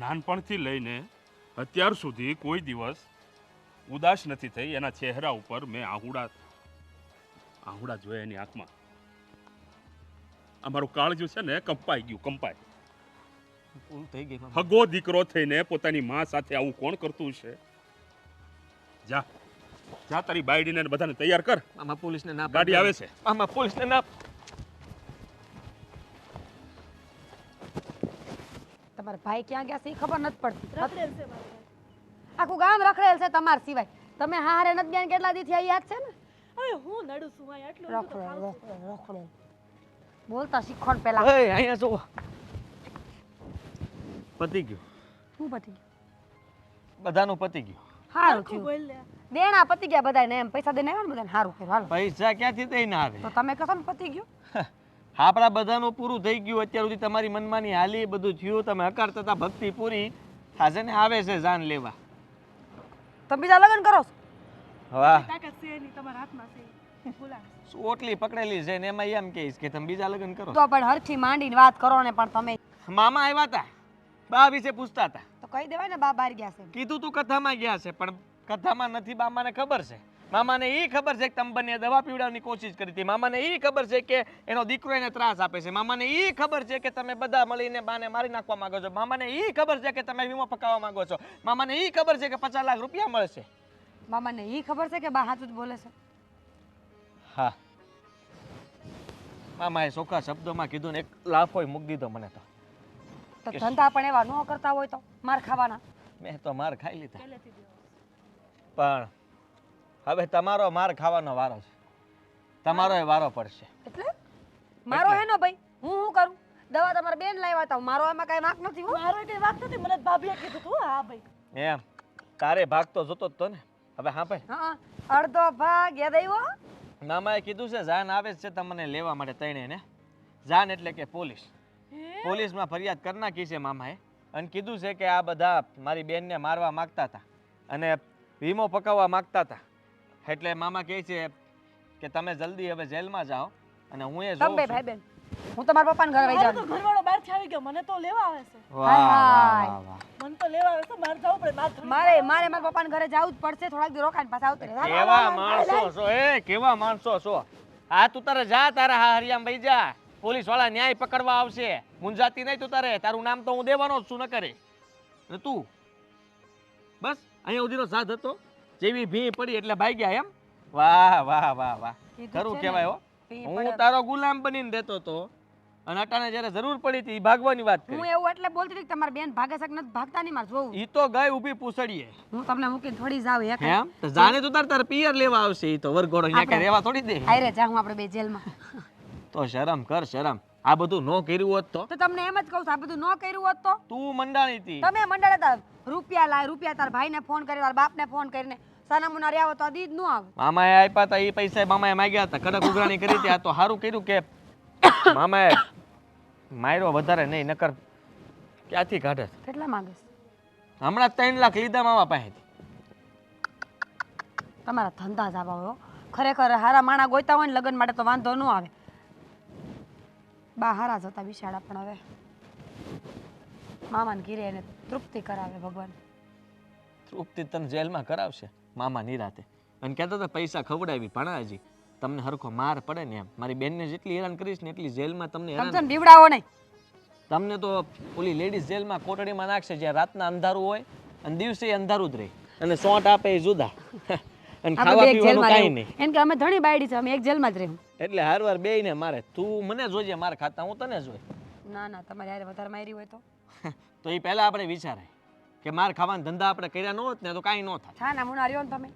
નાનપણથી લઈને અત્યાર સુધી કોઈ દિવસ ઉદાસ નથી થઈ, એના ચહેરા ઉપર મેં આહુડા જોયા એની આંખમાં. અમારું કાળજું છે ને કંપાઈ ગયું. ભૂલ થઈ ગઈ મામા. હગો દીકરો થઈને પોતાની માં સાથે આવું કોણ કરતું છે? જા તારી બાયડીને ને બધાને તૈયાર કર. મામા પોલીસને ના ગાડી આવે છે. મામા પોલીસને ના. તમારા ભાઈ ક્યાં ગયા છે એ ખબર નથી પડતી. રખડેલ છે મારો ભાઈ. આખું ગામ રખડેલ છે તમારા સિવાય. તમે હારે નથી ગયા ને કેટલા દીથી આ યાદ છે ને? હવે હું નડું છું આ આટલું બધું તો ખાવું છું. રખડેલ બોલતા શીખો ને પેલા. એ અહીંયા જો પતી ગયું. શું પતી ગયું? બધાનું પતી ગયું. સારું આખું થયું. બોલ લે. દેણા પતી ગયા બધાને. એમ પૈસા દઈને આવ્યા ને બધાને સારું કર્યું. હાલો પૈસા ક્યાંથી દઈને આવે? તો તમે કહો ને પતી ગયું. આપણા બધાનું પૂરું થઈ ગયું. અત્યાર સુધી તમારી મનમાની હાલી, બધું થયું. તમે હકારતા હતા, ભક્તિ પૂરી. આજે ને આવે છે જાન લેવા. તમે બીજા લગ્ન કરો છો? વાહ તાકાત છે નહીં તમારા હાથમાં છે. બોલાવે. ઓટલી પકડેલી છે ને એમાં એમ કહીશ કે તમે બીજા લગ્ન કરો. તો પણ હરખી માંડીને વાત કરો ને. પણ તમે મામા આવ્યા હતા, બા વિશે પૂછતા હતા. તો કહી દેવાય ને બા બહાર ગયા છે. કીધું તું કથામાં ગયા છે, પણ કથામાં નથી. મામાને ખબર છે. મામાને એ ખબર છે કે તમે બંને દવા પીવડાવવાની કોશિશ કરી હતી. મામાને એ ખબર છે કે એનો દીકરો એને ત્રાસ આપે છે. મામાને એ ખબર છે કે તમે બધા મળીને બાને મારી નાખવા માંગો છો. મામાને એ ખબર છે કે તમે વીમો પકાવવા માંગો છો. મામાને એ ખબર છે કે 50 લાખ રૂપિયા મળશે. મામાને એ ખબર છે કે બા હાથું જ બોલે છે. હા મામાએ ચોખ્ખા શબ્દોમાં કીધું ને એક લાફોય મૂકી દીધો મને તો. તો ધંધા પણ એવા ન કરતા હોય તો માર ખાવાના. મેં તો માર ખાઈ લીધા, પહેલેથી દેવો. પણ હવે તમારો માર ખાવાનો વારો છે. તમારોય વારો પડશે. એટલે મારો હે નો ભાઈ. હું શું કરું? દવા તમારા બેન લાવ્યા હતા. મારો એમાં કઈ વાંક નથી. હો મારો કઈ વાત નથી. મને ભાભીએ કીધું તું. હા ભાઈ. એમ તારે ભાગ તો જોતો જ તો ને. હવે હા ભાઈ, હા અડધો ભાગ યાદ આવ્યો. મામાએ કીધું છે જાન આવે છે તમને લેવા માટે તઈને ને. જાન એટલે કે પોલીસ. પોલીસમાં ફરિયાદ કરી નાખી છે મામાએ. અને કીધું છે કે આ બધા મારી બેનને મારવા માંગતા હતા અને વીમો પકાવવા માંગતા હતા. એટલે મામા કહે છે કે તમે જલ્દી હવે જેલમાં જાઓ અને હું એ તમે જોઉં બે છું. ભાઈ બેન હું તમારા પપ્પાને ઘરે વહી મારો જાઉં. તો ઘરવાળો બહારથી આવી ગયો. મને તો લેવા આવે છે. વાહ વાહ વાહ. મને તો લેવા આવે છે. બહાર જવું પડે. બહાર થોડી મારે મારા પપ્પાને ઘરે જવું જ પડશે. થોડાક દી રોકાઈને પાછા આવતી રહેજો. કેવા માણસો છો એ, કેવા માણસો છો. હા તું તારે જા, તારા હા હરિયામ ભાઈ જા. પોલીસ વાળા ન્યાય પકડવા આવશે. મુંજાતી નહીં તું તારે. તારું નામ તો હું દેવાનો જ છું ન કરે. ને તું બસ અહીંયા સુધીનો સાથ હતો. જેવી ભી પડી એટલે ભાગ્યા એમ. વાહ વાહ વાહ વાહ, કીધું ખરું છે ને, કહેવાય હો. ભી હું પડે. તારો ગુલામ બનીને દેતો હતો અને અટાણે જ્યારે જરૂર પડી હતી ઈ ભાગવાની વાત હું કરી. એવું એટલે બોલતી હતી કે તમારી બેન ભાગે છે કે નથી ભાગતા નહીં મારે જોવું. ઈ તો ગઈ ઊભી પૂછડીએ. હું તમને મૂકીને થોડી જાવ એક એમ તો જાણે તો તાર પિયર લેવા આવશે. ઈ તો વરઘોડો અહીંયા કઈ રહેવા થોડી દે. હાયરે જા હું આપણે બે જેલમાં. તો શરમ કર શરમ. આ બધું ન કર્યું હોત તો તો તમને એમ જ કહું છું આ બધું ન કર્યું હોત તો તું મંડાણી હતી. તમે મંડળ હતા રૂપિયા લાય રૂપિયા તાર ભાઈને ફોન કરી તાર બાપને ફોન કરીને સાનામુના રહ્યા તો આ દીદ નું આવે. મામાએ આપ્યા હતા એ પૈસા મામાએ માંગ્યા હતા. કડક ઉઘરાણી કરી હતી. આ તો સારું કર્યું કે મામાએ માર્યો વધારે નહીં, નકર ક્યાંથી કાઢે. કેટલા માંગે છે? હમણાં 3 લાખ લીધા મામા પાસેથી. તમારા ધંધા જ આવા હોય હો. ખરેખર હારા માણા ગોઈતા હોય ને લગ્ન માટે તો વાંધો ન આવે. બા હારા જતા બિચારા પણ હવે મામાને ઘીરે એને તૃપ્તિ કરાવે ભગવાન. તૃપ્તિ તને જેલમાં કરાવશે મામા નિરાતે. અને કહેતા હતા પૈસા ખવડાવી ભણાજી તમને હરખો માર પડે ને એમ. મારી બેનને જેટલી હેરાન કરીશ ને એટલી જેલમાં તમને હેરાન. સમજો ને બીવડાવો નહીં. તમને તો ઓલી લેડીઝ જેલમાં કોટડીમાં નાખશે જ્યાં રાતના અંધારું હોય અને દિવસે અંધારું જ રહે. અને સોંટ આપે એ જુદા. અને આપણે ખાવા બે એક પીવાનું જેલમાં કાંઈ રહેવું. નહીં. એમ કે અમે ધણી બાયડી છે અમે એક જેલમાં જ રહેવું. એટલે હારવાર બેયને મારે. તું મને જોજે માર ખાતા, હું તને જોઈ. ના ના તમારે યારે વધારે મારી હોય તો તો એ પહેલા આપણે વિચારાય કે માર ખાવાના ધંધા આપણે કર્યા ન હોત ને તો કાંઈ ન થાય. છા ના મુના રહ્યો ને તમે